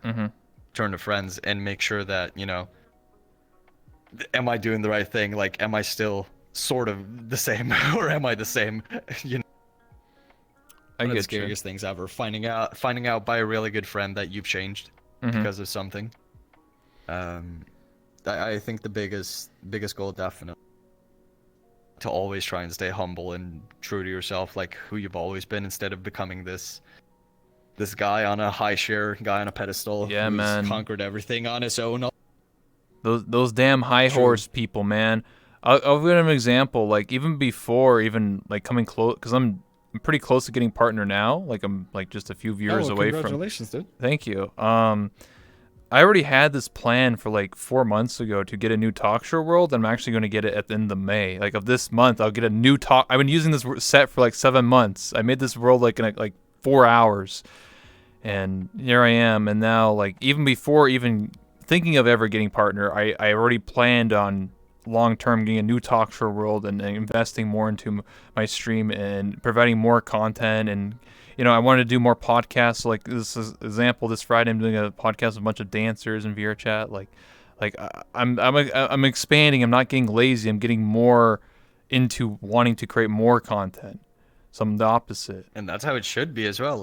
Turn to friends and make sure that, you know, am I doing the right thing? Like, am I still sort of the same, or am I the same? You know. I One of the get you. scariest things ever. Finding out by a really good friend that you've changed because of something. I think the biggest goal definitely to always try and stay humble and true to yourself, like who you've always been, instead of becoming this guy on a high share, guy on a pedestal Yeah, who's man. conquered everything on his own. Those damn high True. horse people, man. I'll give an example. Like even before, even like coming close, because I'm pretty close to getting partner now. Like I'm like just a few viewers away from. Congratulations, dude. Thank you. I already had this plan for like 4 months ago to get a new talk show world. I'm actually going to get it at the end of May. Like of this month, I'll get a new talk. I've been using this set for like 7 months. I made this world like in like 4 hours, and here I am. And now, like even before even thinking of ever getting partner, I already planned on long term getting a new talk show world and investing more into my stream and providing more content. And I wanted to do more podcasts. Like this is example, this Friday I'm doing a podcast with a bunch of dancers in VR chat. I'm expanding. I'm not getting lazy. I'm getting more into wanting to create more content. So I'm the opposite. And that's how it should be as well.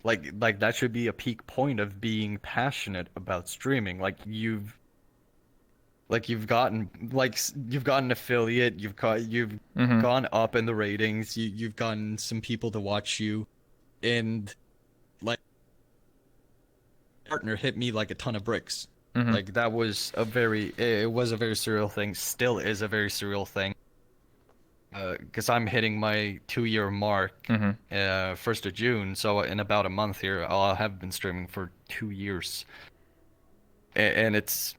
Like that should be a peak point of being passionate about streaming. You've gotten affiliate, you've gone up in the ratings, You've gotten some people to watch you, and like partner hit me like a ton of bricks. Like that was it was a very surreal thing, still is a very surreal thing. Because I'm hitting my 2-year mark 1st of June, so in about a month here I'll have been streaming for 2 years. And it's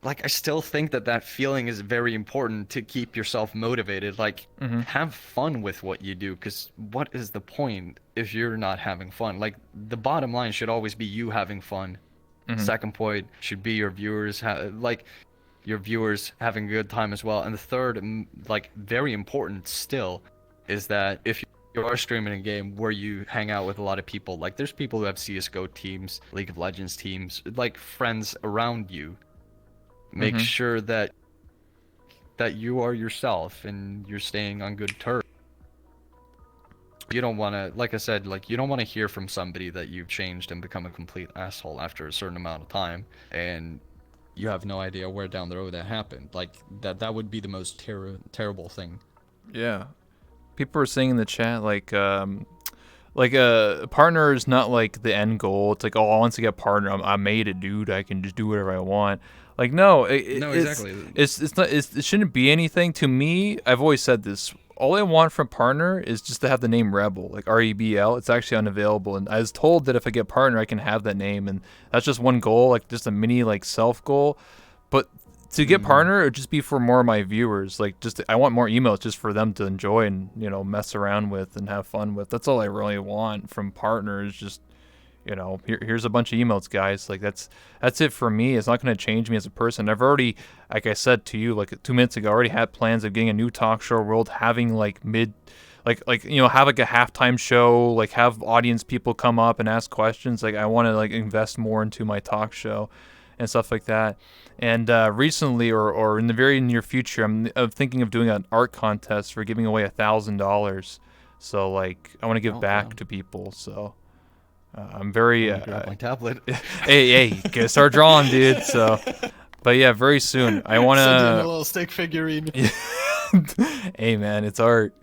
like I still think that feeling is very important to keep yourself motivated. Like have fun with what you do, because what is the point if you're not having fun? Like the bottom line should always be you having fun. Second point should be your viewers having a good time as well. And the third, like very important still, is that if you are streaming a game where you hang out with a lot of people, like there's people who have CSGO teams, League of Legends teams, like friends around you. Make sure that you are yourself and you're staying on good terms. You don't want to, like I said, like you don't want to hear from somebody that you've changed and become a complete asshole after a certain amount of time, and you have no idea where down the road that happened. Like that would be the most terrible thing. Yeah, people are saying in the chat like a partner is not like the end goal. It's like, oh, once I get a partner, I made it, dude. I can just do whatever I want. Like no, exactly. It's not. It shouldn't be anything. To me, I've always said this. All I want from partner is just to have the name Rebel, like REBL. It's actually unavailable, and I was told that if I get partner, I can have that name, and that's just one goal, like just a mini like self goal. But to get partner, it would just be for more of my viewers. Like I want more emails just for them to enjoy and mess around with and have fun with. That's all I really want from partners. Just here's a bunch of emails, guys. Like that's it for me. It's not going to change me as a person. I've already, like I said to you like 2 minutes ago, already had plans of getting a new talk show world, having like have like a halftime show, like have audience people come up and ask questions. Like I want to like invest more into my talk show and stuff like that. And recently, or in the very near future, I'm thinking of doing an art contest for giving away $1,000. So like I want to give back to people. So. I'm very. Grab my tablet. hey, gotta start drawing, dude. So, but yeah, very soon. I want Send in a to. little stick figurine. Hey, man, it's art.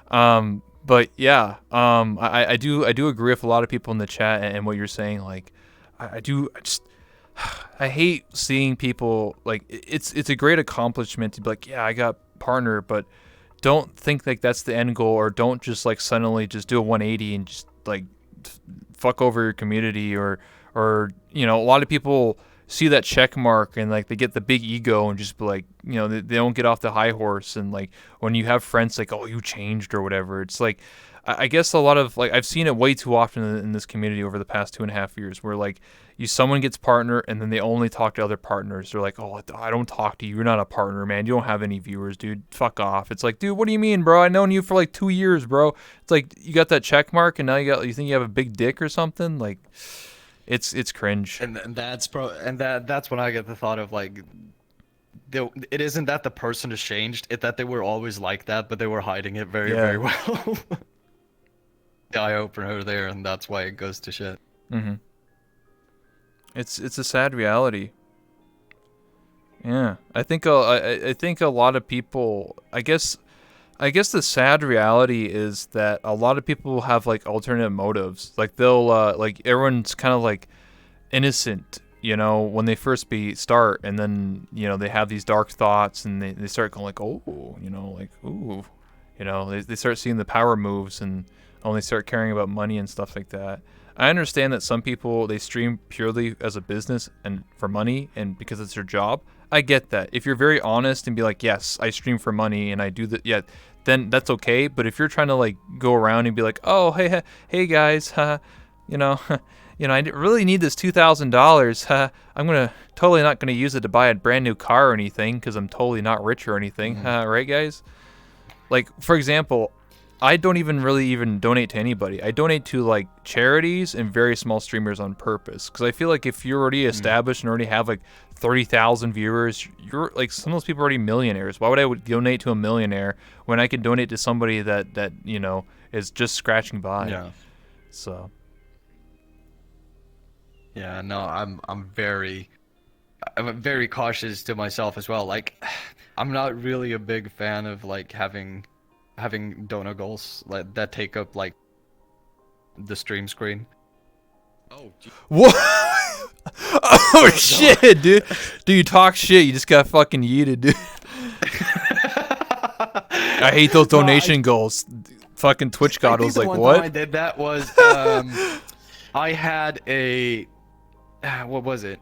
But yeah, I do agree with a lot of people in the chat and what you're saying. Like, I hate seeing people like it's a great accomplishment to be like, yeah, I got partner, but don't think like that's the end goal, or don't just like suddenly just do a 180 and just like fuck over your community, or a lot of people see that check mark and like they get the big ego and just be like, they don't get off the high horse. And like when you have friends like, oh, you changed or whatever, it's like I guess a lot of like I've seen it way too often in this community over the past 2.5 years, where like someone gets partner and then they only talk to other partners. They're like, oh, I don't talk to you. You're not a partner, man. You don't have any viewers, dude. Fuck off. It's like, dude, what do you mean, bro? I've known you for like 2 years, bro. It's like you got that check mark and now you think you have a big dick or something. Like it's cringe. And that's that's when I get the thought of like, it isn't that the person has changed, it's that they were always like that, but they were hiding it very, very well. the eye opener there, and that's why it goes to shit. Mm-hmm. It's a sad reality. Yeah, I think a lot of people. I guess the sad reality is that a lot of people have like alternate motives. Like they'll like everyone's kind of like innocent, when they first start, and then they have these dark thoughts, and they start going like, oh, like ooh, they start seeing the power moves, and only start caring about money and stuff like that. I understand that some people, they stream purely as a business and for money and because it's their job. I get that. If you're very honest and be like, yes, I stream for money and I do that, yeah, then that's okay. But if you're trying to like go around and be like, oh, hey guys, you know, I really need this $2,000. I'm totally not gonna use it to buy a brand new car or anything because I'm totally not rich or anything, right, guys? Like, for example, I don't even donate to anybody. I donate to like charities and very small streamers on purpose because I feel like if you're already established and already have like 30,000 viewers, you're like, some of those people are already millionaires. Why would I donate to a millionaire when I can donate to somebody that is just scratching by? Yeah. So. Yeah, no, I'm very cautious to myself as well. Like, I'm not really a big fan of like having donor goals that take up like the stream screen. Oh, gee. What? Oh shit, dude! Dude, you talk shit. You just got fucking yeeted, dude. I hate those donation goals. Fucking Twitch god was like, one what? Time I did that was I had a what was it?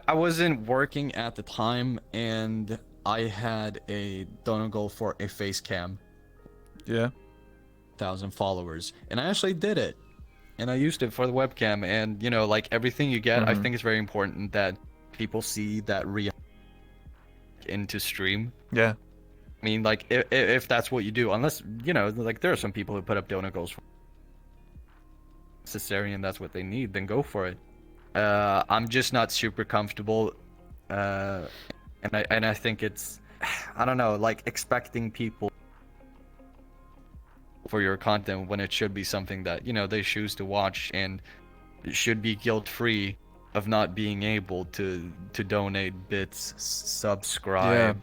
I wasn't working at the time, and I had a donor goal for a face cam. Yeah. 1,000 followers, and I actually did it. And I used it for the webcam, and like everything you get, I think it's very important that people see that into stream. Yeah. I mean, like if that's what you do, unless like there are some people who put up donor goals for necessary and that's what they need, then go for it. I'm just not super comfortable, and I think it's, I don't know, like expecting people for your content when it should be something that they choose to watch, and it should be guilt-free of not being able to donate bits, subscribe,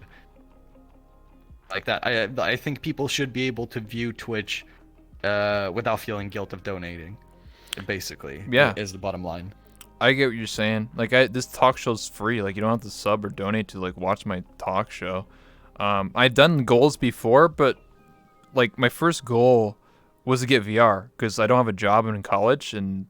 like that. I think people should be able to view Twitch without feeling guilt of donating, basically. Yeah. Is the bottom line. I get what you're saying. Like, this talk show's free. Like, you don't have to sub or donate to like watch my talk show. I've done goals before, but like my first goal was to get VR because I don't have a job. I'm in college, and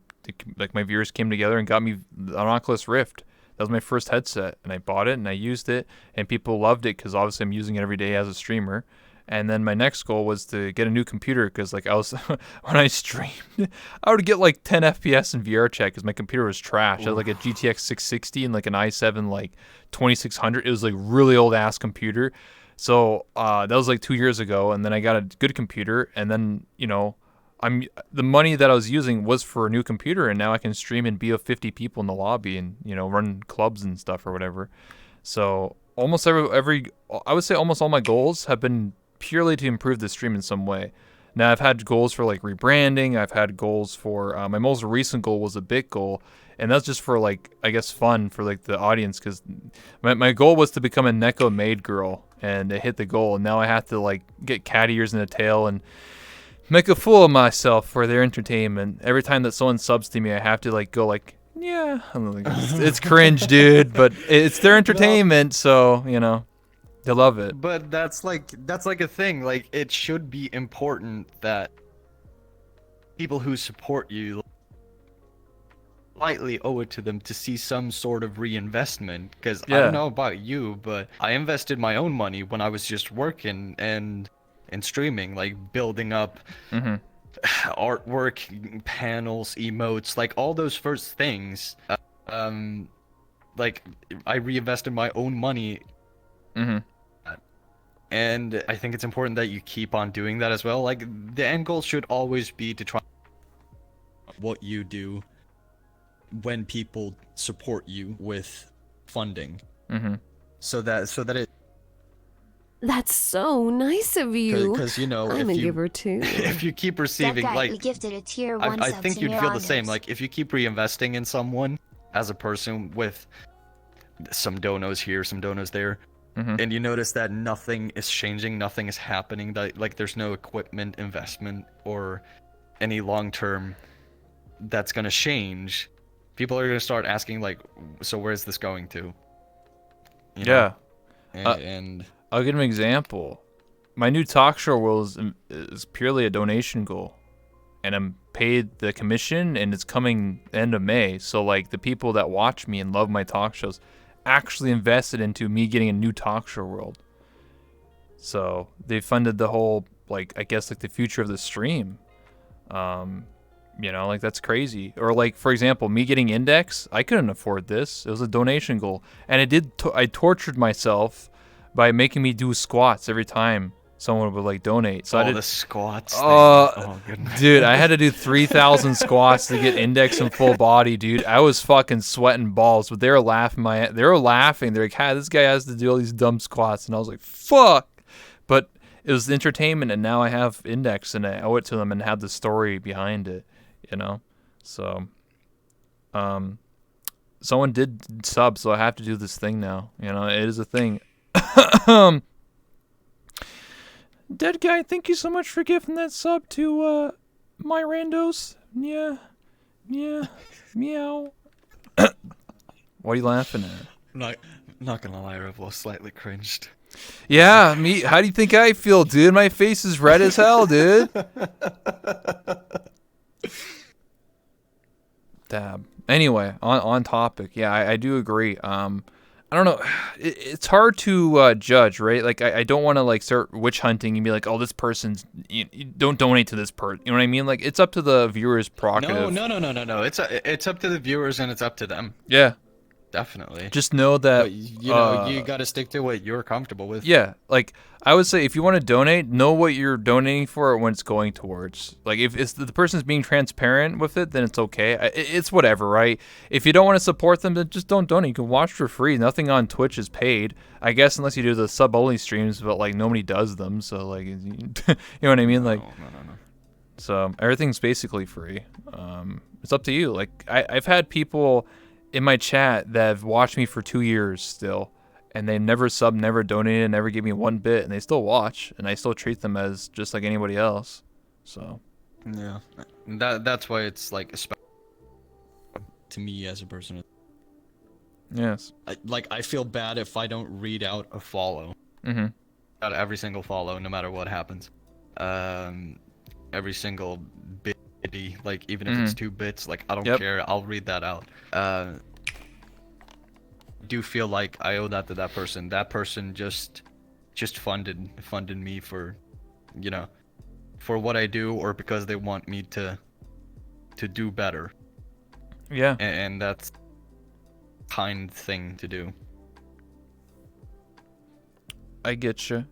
like my viewers came together and got me an Oculus Rift. That was my first headset, and I bought it and I used it, and people loved it because obviously I'm using it every day as a streamer. And then my next goal was to get a new computer because like I was when I streamed, I would get like 10 FPS in VR chat because my computer was trash. I had like a GTX 660 and like an i7 like 2600. It was like really old ass computer. So that was like 2 years ago, and then I got a good computer, and then the money that I was using was for a new computer, and now I can stream and be with 50 people in the lobby and run clubs and stuff or whatever. So almost every I would say almost all my goals have been purely to improve the stream in some way. Now I've had goals for like rebranding. I've had goals for my most recent goal was a bit goal, and that's just for like I guess fun for like the audience because my goal was to become a Neko maid girl, and it hit the goal, and now I have to like get cat ears and a tail and make a fool of myself for their entertainment. Every time that someone subs to me, I have to like go like, yeah, I'm like, it's cringe, dude, but it's their entertainment, so they love it. But that's like a thing. Like, it should be important that people who support you slightly owe it to them to see some sort of reinvestment. Because I don't know about you, but I invested my own money when I was just working and streaming, like building up artwork, panels, emotes, like all those first things. Like I reinvested my own money. And I think it's important that you keep on doing that as well. Like, the end goal should always be to try what you do when people support you with funding, so that it That's so nice of you. Because you know, I'm if a you giver too. If you keep receiving, That guy, we like, gifted a tier 1 I sub think to you'd feel the same. Mirando's. Like, if you keep reinvesting in someone as a person with some donos here, some donos there, Mm-hmm. and you notice that nothing is changing, nothing is happening, that like there's no equipment investment or any long term that's gonna change, people are gonna start asking like, so where's this going to? You know? Yeah. and I'll give an example. My new talk show role is purely a donation goal, and I'm paid the commission, and it's coming end of May. So like the people that watch me and love my talk shows actually invested into me getting a new talk show world. So they funded the whole, like, I guess like the future of the stream. Like that's crazy. Or like, for example, me getting Index, I couldn't afford this. It was a donation goal, and I tortured myself by making me do squats every time someone would like donate. So I did the squats thing. Oh goodness. Dude, I had to do 3,000 squats to get Index and full body, dude. I was fucking sweating balls, but they were laughing. They're like, "Ha, this guy has to do all these dumb squats," and I was like, "Fuck!" But it was entertainment, and now I have Index, and I owe it to them, and have the story behind it, you know. So, someone did sub, so I have to do this thing now. You know, it is a thing. Dead guy, thank you so much for gifting that sub to my randos. Yeah, meow. What are you laughing at? Not gonna lie, Revel slightly cringed. Yeah, me. How do you think I feel, dude? My face is red as hell, dude. Dab. Anyway, on topic. Yeah, I do agree. I don't know. It's hard to judge, right? Like, I don't want to like start witch hunting and be like, oh, this person's you don't donate to this person. You know what I mean? Like, it's up to the viewer's prerogative. No. It's up to the viewers and it's up to them. Yeah. Definitely. Just know that But, you know, you got to stick to what you're comfortable with. Yeah, like I would say, if you want to donate, know what you're donating for and what it's going towards. Like, if it's the person's being transparent with it, then it's okay. It's whatever, right? If you don't want to support them, then just don't donate. You can watch for free. Nothing on Twitch is paid, I guess, unless you do the sub only streams. But like nobody does them, so like, you know what I mean? Like, No. so everything's basically free. It's up to you. Like, I've had people in my chat that have watched me for 2 years still, and they've never subbed, never donated, never gave me one bit, and they still watch, and I still treat them as just like anybody else. So Yeah. That's why it's like to me as a person, yes. I feel bad if I don't read out a follow. Mm-hmm. Out every single follow, no matter what happens. Every single bit, like even if it's 2 bits, like I don't care. I'll read that out. Do feel like I owe that to that person. That person just funded me for, you know, for what I do, or because they want me to do better. Yeah. And that's a kind thing to do. I get you.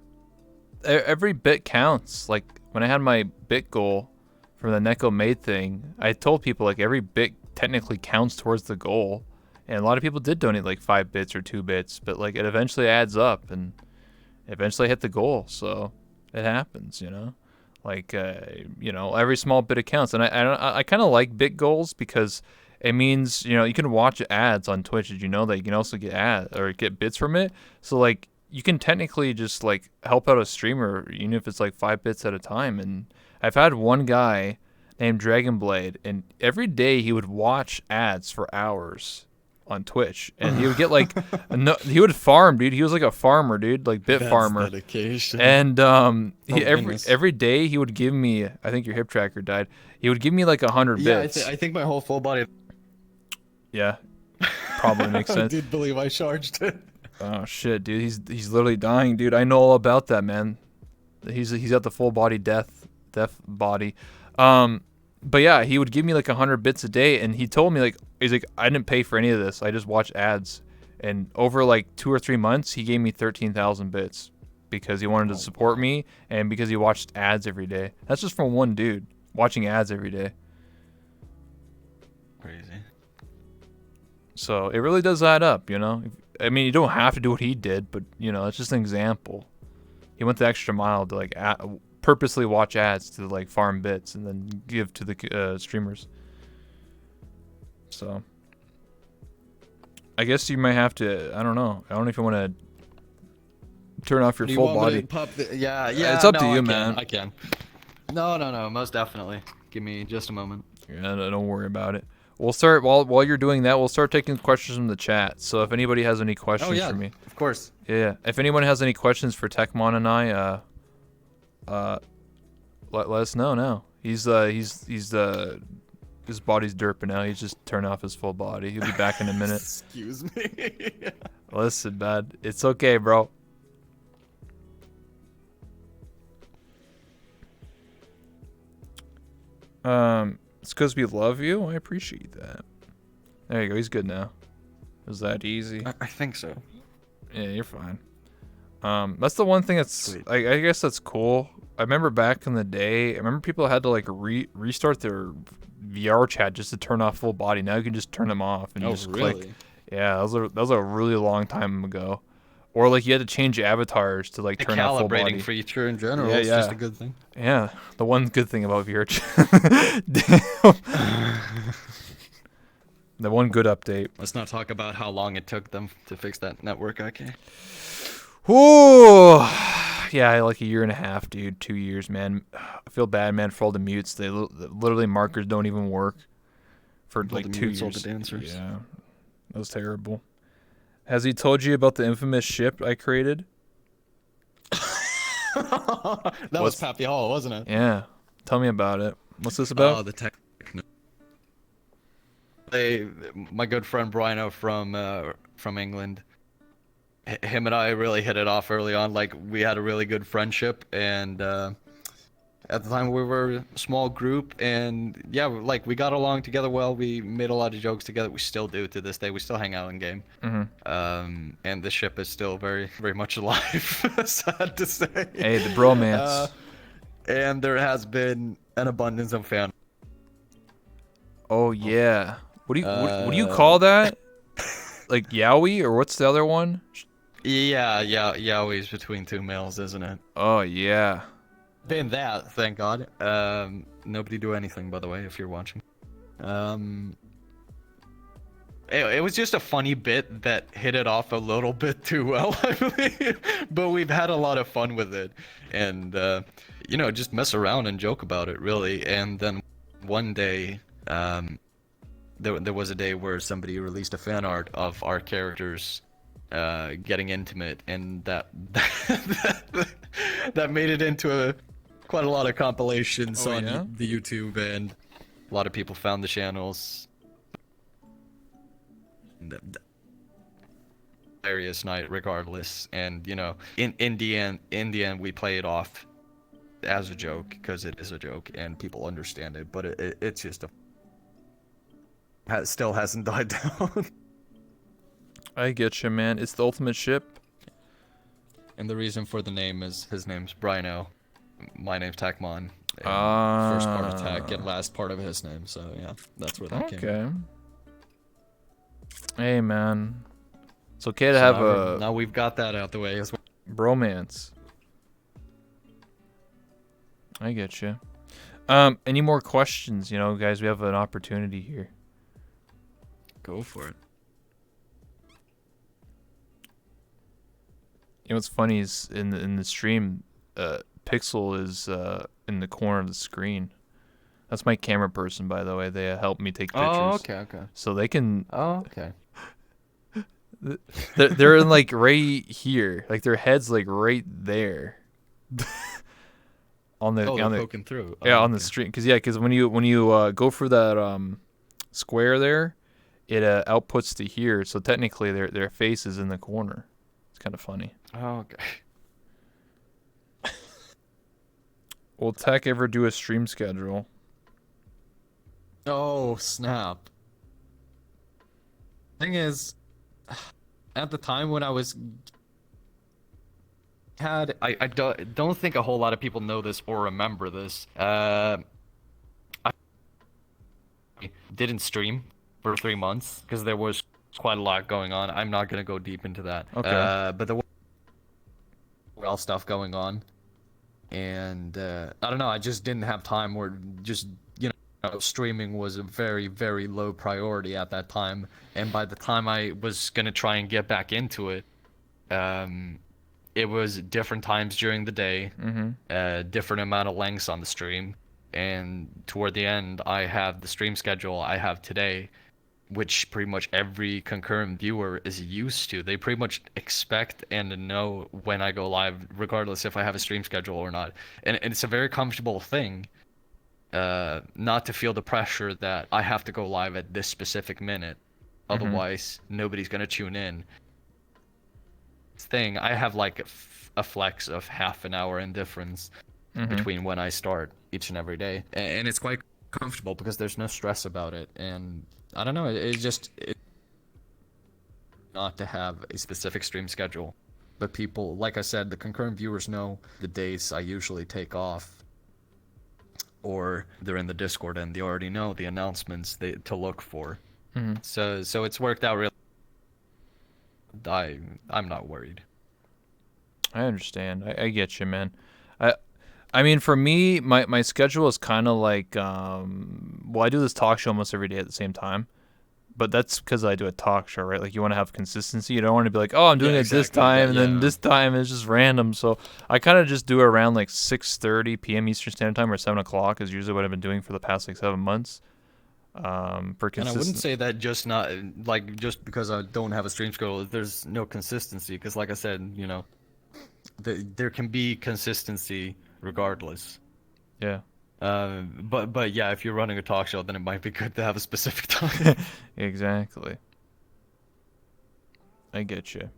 Every bit counts. Like, when I had my bit goal from the Neko Made thing, I told people like every bit technically counts towards the goal, and a lot of people did donate like 5 bits or 2 bits, but like it eventually adds up, and eventually hit the goal. So it happens, you know. Like, every small bit counts, and I kind of like bit goals because it means, you can watch ads on Twitch. Did you know that you can also get bits from it? So like, you can technically just like help out a streamer, even if it's like 5 bits at a time. And I've had one guy named Dragonblade, and every day he would watch ads for hours on Twitch, and he would get like he would farm, dude. He was like a farmer, dude, like bit farmer. Dedication. And goodness. every day he would give me, I think your hip tracker died. He would give me like 100 bits. Yeah, I think my whole full body. Yeah, probably makes sense. I did believe I charged it. Oh shit, dude, he's literally dying, dude. I know all about that, man. He's got the full body death body. But yeah, he would give me like 100 bits a day, and he told me he's like, I didn't pay for any of this. I just watched ads, and over like 2 or 3 months, he gave me 13,000 bits because he wanted to support me, and because he watched ads every day. That's just from one dude watching ads every day. Crazy. So it really does add up, you know. I mean, you don't have to do what he did, but it's just an example. He went the extra mile to like purposely watch ads to like farm bits and then give to the streamers. So I guess you might have to. I don't know. I don't know if you want to turn off your Do you full want me body. to yeah. It's up to no, you, I can, man. I can. No, most definitely. Give me just a moment. Yeah, don't worry about it. We'll start while you're doing that. We'll start taking questions from the chat. So if anybody has any questions for me, of course. yeah. If anyone has any questions for Techmon and I, let us know now. He's his body's derping now. He's just turned off his full body. He'll be back in a minute. Excuse me. Listen, man, it's okay, bro. It's because we love you. I appreciate that. There you go. He's good now. Was that easy? I think so. Yeah, you're fine. That's the one thing that's I guess that's cool. I remember back in the day, I remember people had to like restart their VR chat just to turn off full body. Now you can just turn them off and just click. Yeah, that was a really long time ago. Or like you had to change avatars to like turn off full body. Calibrating feature in general Yeah, is just a good thing. Yeah, the one good thing about VR chat. Damn. The one good update. Let's not talk about how long it took them to fix that network. Okay. Ooh, yeah, like a year and a half, dude. 2 years, man. I feel bad, man, for all the mutes. They literally markers don't even work for All like the 2 mutes, all years. the dancers. Yeah, that was terrible. Has he told you about the infamous ship I created? That was Pappy Hall, wasn't it? Yeah, tell me about it. What's this about? Oh, the Techno. My good friend Brino from England. Him and I really hit it off early on. Like we had a really good friendship, and at the time we were a small group, and yeah, like we got along together well. We made a lot of jokes together. We still do to this day. We still hang out in game. And the ship is still very, very much alive. Sad to say. Hey, the bromance. And there has been an abundance of fan. Oh yeah. What do you call that? Like yaoi, or what's the other one? Yeah, yaoi's between two males, isn't it? Oh yeah. Been that, thank God. Nobody do anything, by the way, if you're watching. It was just a funny bit that hit it off a little bit too well, I believe. But we've had a lot of fun with it, and you know, just mess around and joke about it, really. And then one day, there was a day where somebody released a fan art of our characters getting intimate, and that made it into quite a lot of compilations on the YouTube, and a lot of people found the channels. Hilarious night, regardless, and you know, in the end, we play it off as a joke because it is a joke and people understand it, but it's just still hasn't died down. I get you, man. It's the ultimate ship. And the reason for the name is his name's Brino, my name's Techmon. Ah. First part of Tech and last part of his name, so yeah, that's where that came from. Okay. Hey, man. It's okay to have now we've got that out the way as well. bromance. I get you. Any more questions? You know, guys, we have an opportunity here. Go for it. You know what's funny is in the stream, Pixel is in the corner of the screen. That's my camera person, by the way. They help me take pictures. Oh, okay. So they can. Oh, okay. They're in like right here, like their head's like right there. on the poking through. Yeah, on the stream. Because when you go for that square there, it outputs to here. So technically, their face is in the corner. It's kind of funny. Oh, okay. Will Tech ever do a stream schedule? Oh, snap. Thing is, at the time when I was I don't think a whole lot of people know this or remember this. I didn't stream for 3 months because there was quite a lot going on. I'm not gonna go deep into that. Okay. But all stuff going on, and I don't know, I just didn't have time, or just, streaming was a very, very low priority at that time, and by the time I was gonna try and get back into it, um, it was different times during the day, different amount of lengths on the stream, and toward the end, I have the stream schedule I have today, which pretty much every concurrent viewer is used to. They pretty much expect and know when I go live, regardless if I have a stream schedule or not. And it's a very comfortable thing, not to feel the pressure that I have to go live at this specific minute. Otherwise, nobody's going to tune in. Thing, I have like a flex of half an hour in difference between when I start each and every day. And it's quite comfortable because there's no stress about it. And I don't know, it's just not to have a specific stream schedule. But people, like I said, the concurrent viewers know the days I usually take off. Or they're in the Discord and they already know the announcements to look for. So it's worked out really. I'm not worried. I understand. I get you, man. I mean, for me, my schedule is kind of like, well, I do this talk show almost every day at the same time, but that's because I do a talk show, right? Like, you want to have consistency. You don't want to be like, oh, I'm doing it this time, and then this time it's just random. So I kind of just do it around like 6:30 p.m. Eastern Standard Time, or 7 o'clock is usually what I've been doing for the past like 7 months. For consistency. And I wouldn't say that just because I don't have a stream schedule, there's no consistency. Because like I said, there can be consistency regardless. Yeah. But yeah, if you're running a talk show, then it might be good to have a specific time. Exactly. I get you.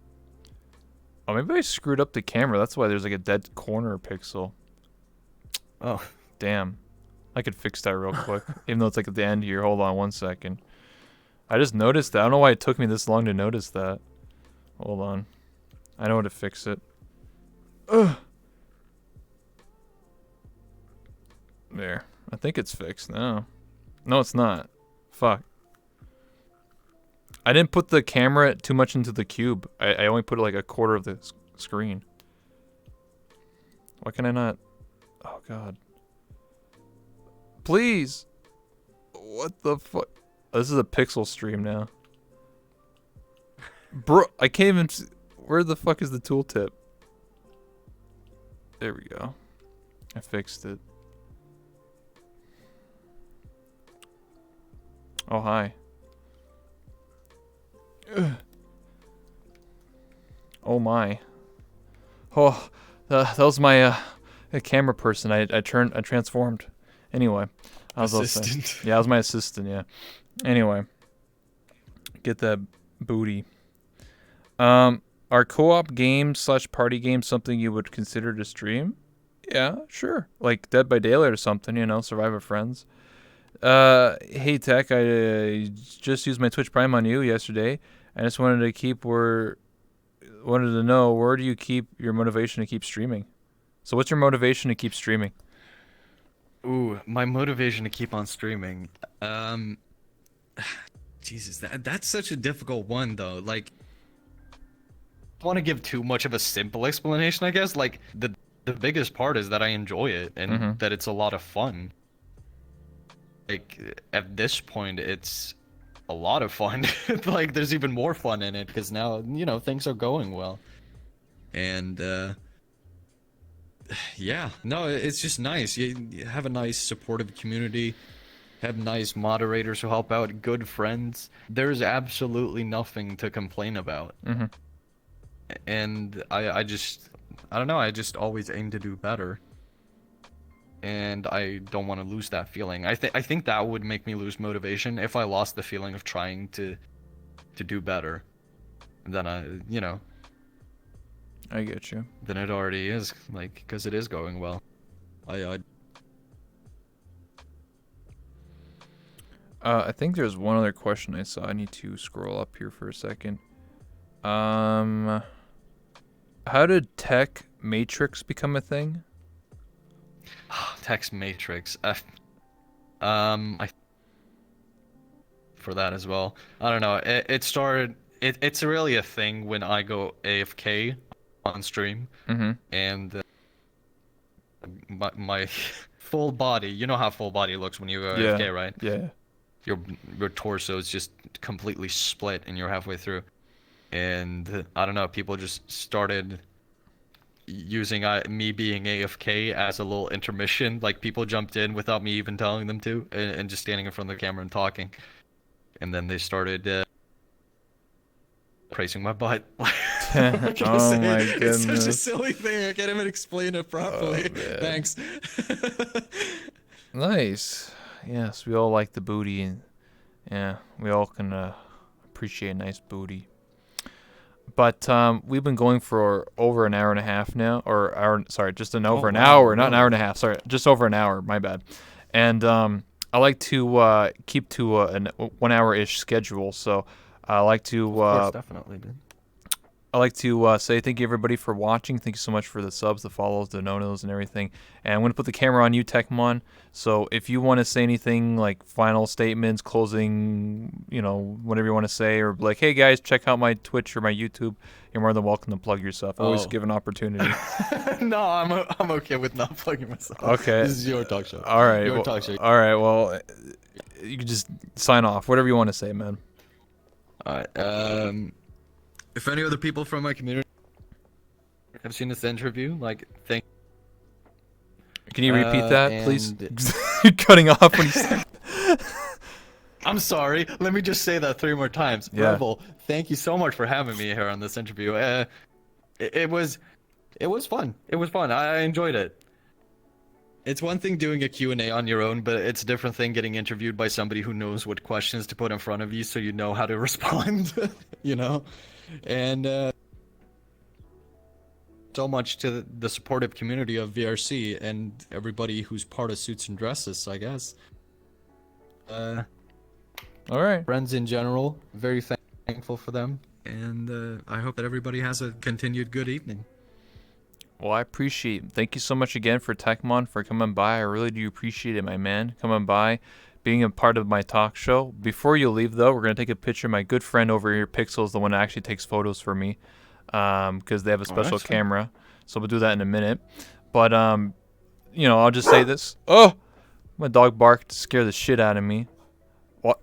Oh, maybe I screwed up the camera. That's why there's like a dead corner pixel. Oh, damn. I could fix that real quick, even though it's like at the end here. Hold on 1 second. I just noticed that. I don't know why it took me this long to notice that. Hold on. I know how to fix it. Ugh. There. I think it's fixed now. No, it's not. Fuck. I didn't put the camera too much into the cube. I only put like a quarter of the screen. Why can I not? Oh, God. Please. What the fuck? Oh, this is a pixel stream now. Bro, I can't even see. Where the fuck is the tooltip? There we go. I fixed it. Oh, hi. Ugh. Oh my. Oh, that was my camera person. I transformed. Anyway, I was assistant. Yeah, I was my assistant. Yeah. Anyway, get that booty. Are co-op games / party games something you would consider to stream? Yeah, sure. Like Dead by Daylight or something. Survive with friends. Hey Tech, I just used my Twitch Prime on you yesterday. I just wanted to know, where do you keep your motivation to keep streaming? So what's your motivation to keep streaming? Ooh, my motivation to keep on streaming. Jesus, that's such a difficult one though. Like, I don't want to give too much of a simple explanation, I guess. Like the biggest part is that I enjoy it and that it's a lot of fun. Like at this point, it's a lot of fun. Like there's even more fun in it because now things are going well. And yeah, no, it's just nice. You have a nice supportive community, have nice moderators who help out, good friends. There's absolutely nothing to complain about. And I don't know, I just always aim to do better. And I don't want to lose that feeling. I think that would make me lose motivation if I lost the feeling of trying to do better. Then I get you. Then it already is, like, because it is going well. I think there's one other question I saw. I need to scroll up here for a second. How did Tech Matrix become a thing? Text Matrix. For that as well. I don't know. It started. It's really a thing when I go AFK on stream, Mm-hmm. and my full body. You know how full body looks when you go Yeah. AFK, right? Yeah. Your torso is just completely split, and you're halfway through. And I don't know, people just started using me being AFK as a little intermission. Like people jumped in without me even telling them to, and just standing in front of the camera and talking. And then they started praising my butt. Oh my It's such a goodness. silly thing. I can't even explain it properly. Oh, man. Thanks. Nice. Yes, we all like the booty, and yeah, we all can appreciate a nice booty. But we've been going for over an hour and a half now, or hour. Sorry, just over an wow, hour, not an really? hour and a half. Sorry, just over an hour. My bad. And I like to keep to an 1 hour-ish schedule. So I like to Of course, definitely, dude. say thank you everybody for watching. Thank you so much for the subs, the follows, the no-nos, and everything. And I'm going to put the camera on you, Techmon. So if you want to say anything like final statements, closing, whatever you want to say, or like, hey guys, check out my Twitch or my YouTube, you're more than welcome to plug yourself. Always give an opportunity. No, I'm okay with not plugging myself. Okay. This is your talk show. All right. Your talk show. All right. Well, you can just sign off. Whatever you want to say, man. Alright, if any other people from my community Have seen this interview, like, thank. Can you repeat that, and- please? You're cutting off when you say. I'm sorry. Let me just say that 3 more times. Yeah. Rebel, thank you so much for having me here on this interview. It was fun. It was fun. I enjoyed it. It's one thing doing a Q&A on your own, but it's a different thing getting interviewed by somebody who knows what questions to put in front of you so you know how to respond, you know? And so much to the supportive community of VRC and everybody who's part of Suits and Dresses, I guess. All right. Friends in general, very thankful for them. And I hope that everybody has a continued good evening. Well, I appreciate it. Thank you so much again for Techmon for coming by. I really do appreciate it, my man. Coming by, being a part of my talk show. Before you leave, though, we're going to take a picture. My good friend over here, Pixel, is the one that actually takes photos for me because they have a special that's fine. camera. So we'll do that in a minute. But, I'll just say this. Oh! My dog barked to scare the shit out of me. What?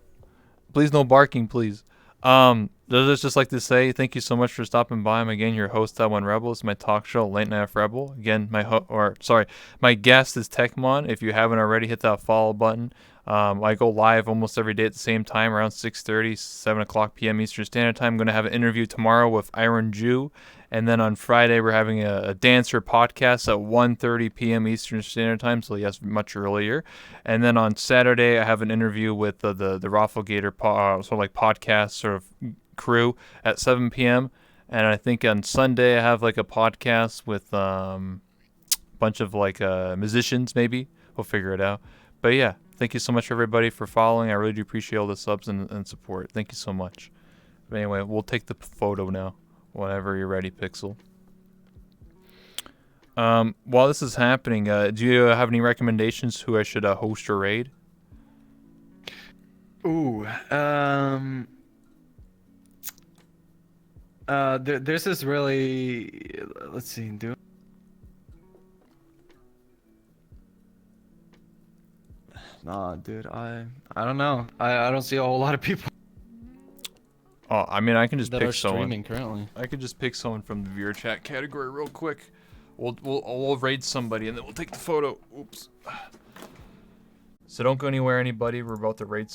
Please, no barking, please. I'd just like to say thank you so much for stopping by. I'm again your host, That One Rebel. It's my talk show, Late Night Rebel. Again, my guest is Techmon. If you haven't already, hit that follow button. I go live almost every day at the same time, around 6:30, 7 o'clock p.m. Eastern Standard Time. I'm going to have an interview tomorrow with Iron Jew. And then on Friday, we're having a dancer podcast at 1:30 p.m. Eastern Standard Time, so yes, much earlier. And then on Saturday, I have an interview with the Rafflegator podcast sort of crew at 7 p.m. And I think on Sunday, I have like a podcast with a bunch of musicians, maybe. We'll figure it out. But yeah, thank you so much, everybody, for following. I really do appreciate all the subs and support. Thank you so much. But anyway, we'll take the photo now. Whenever you're ready, Pixel. While this is happening, do you have any recommendations who I should host or raid? Ooh, there's this really, let's see, Nah, dude, I don't know. I don't see a whole lot of people Oh, I mean, I can just that pick are someone. streaming currently. I could just pick someone from the viewer chat category real quick. We'll raid somebody and then we'll take the photo. Oops. So don't go anywhere, anybody. We're about to raid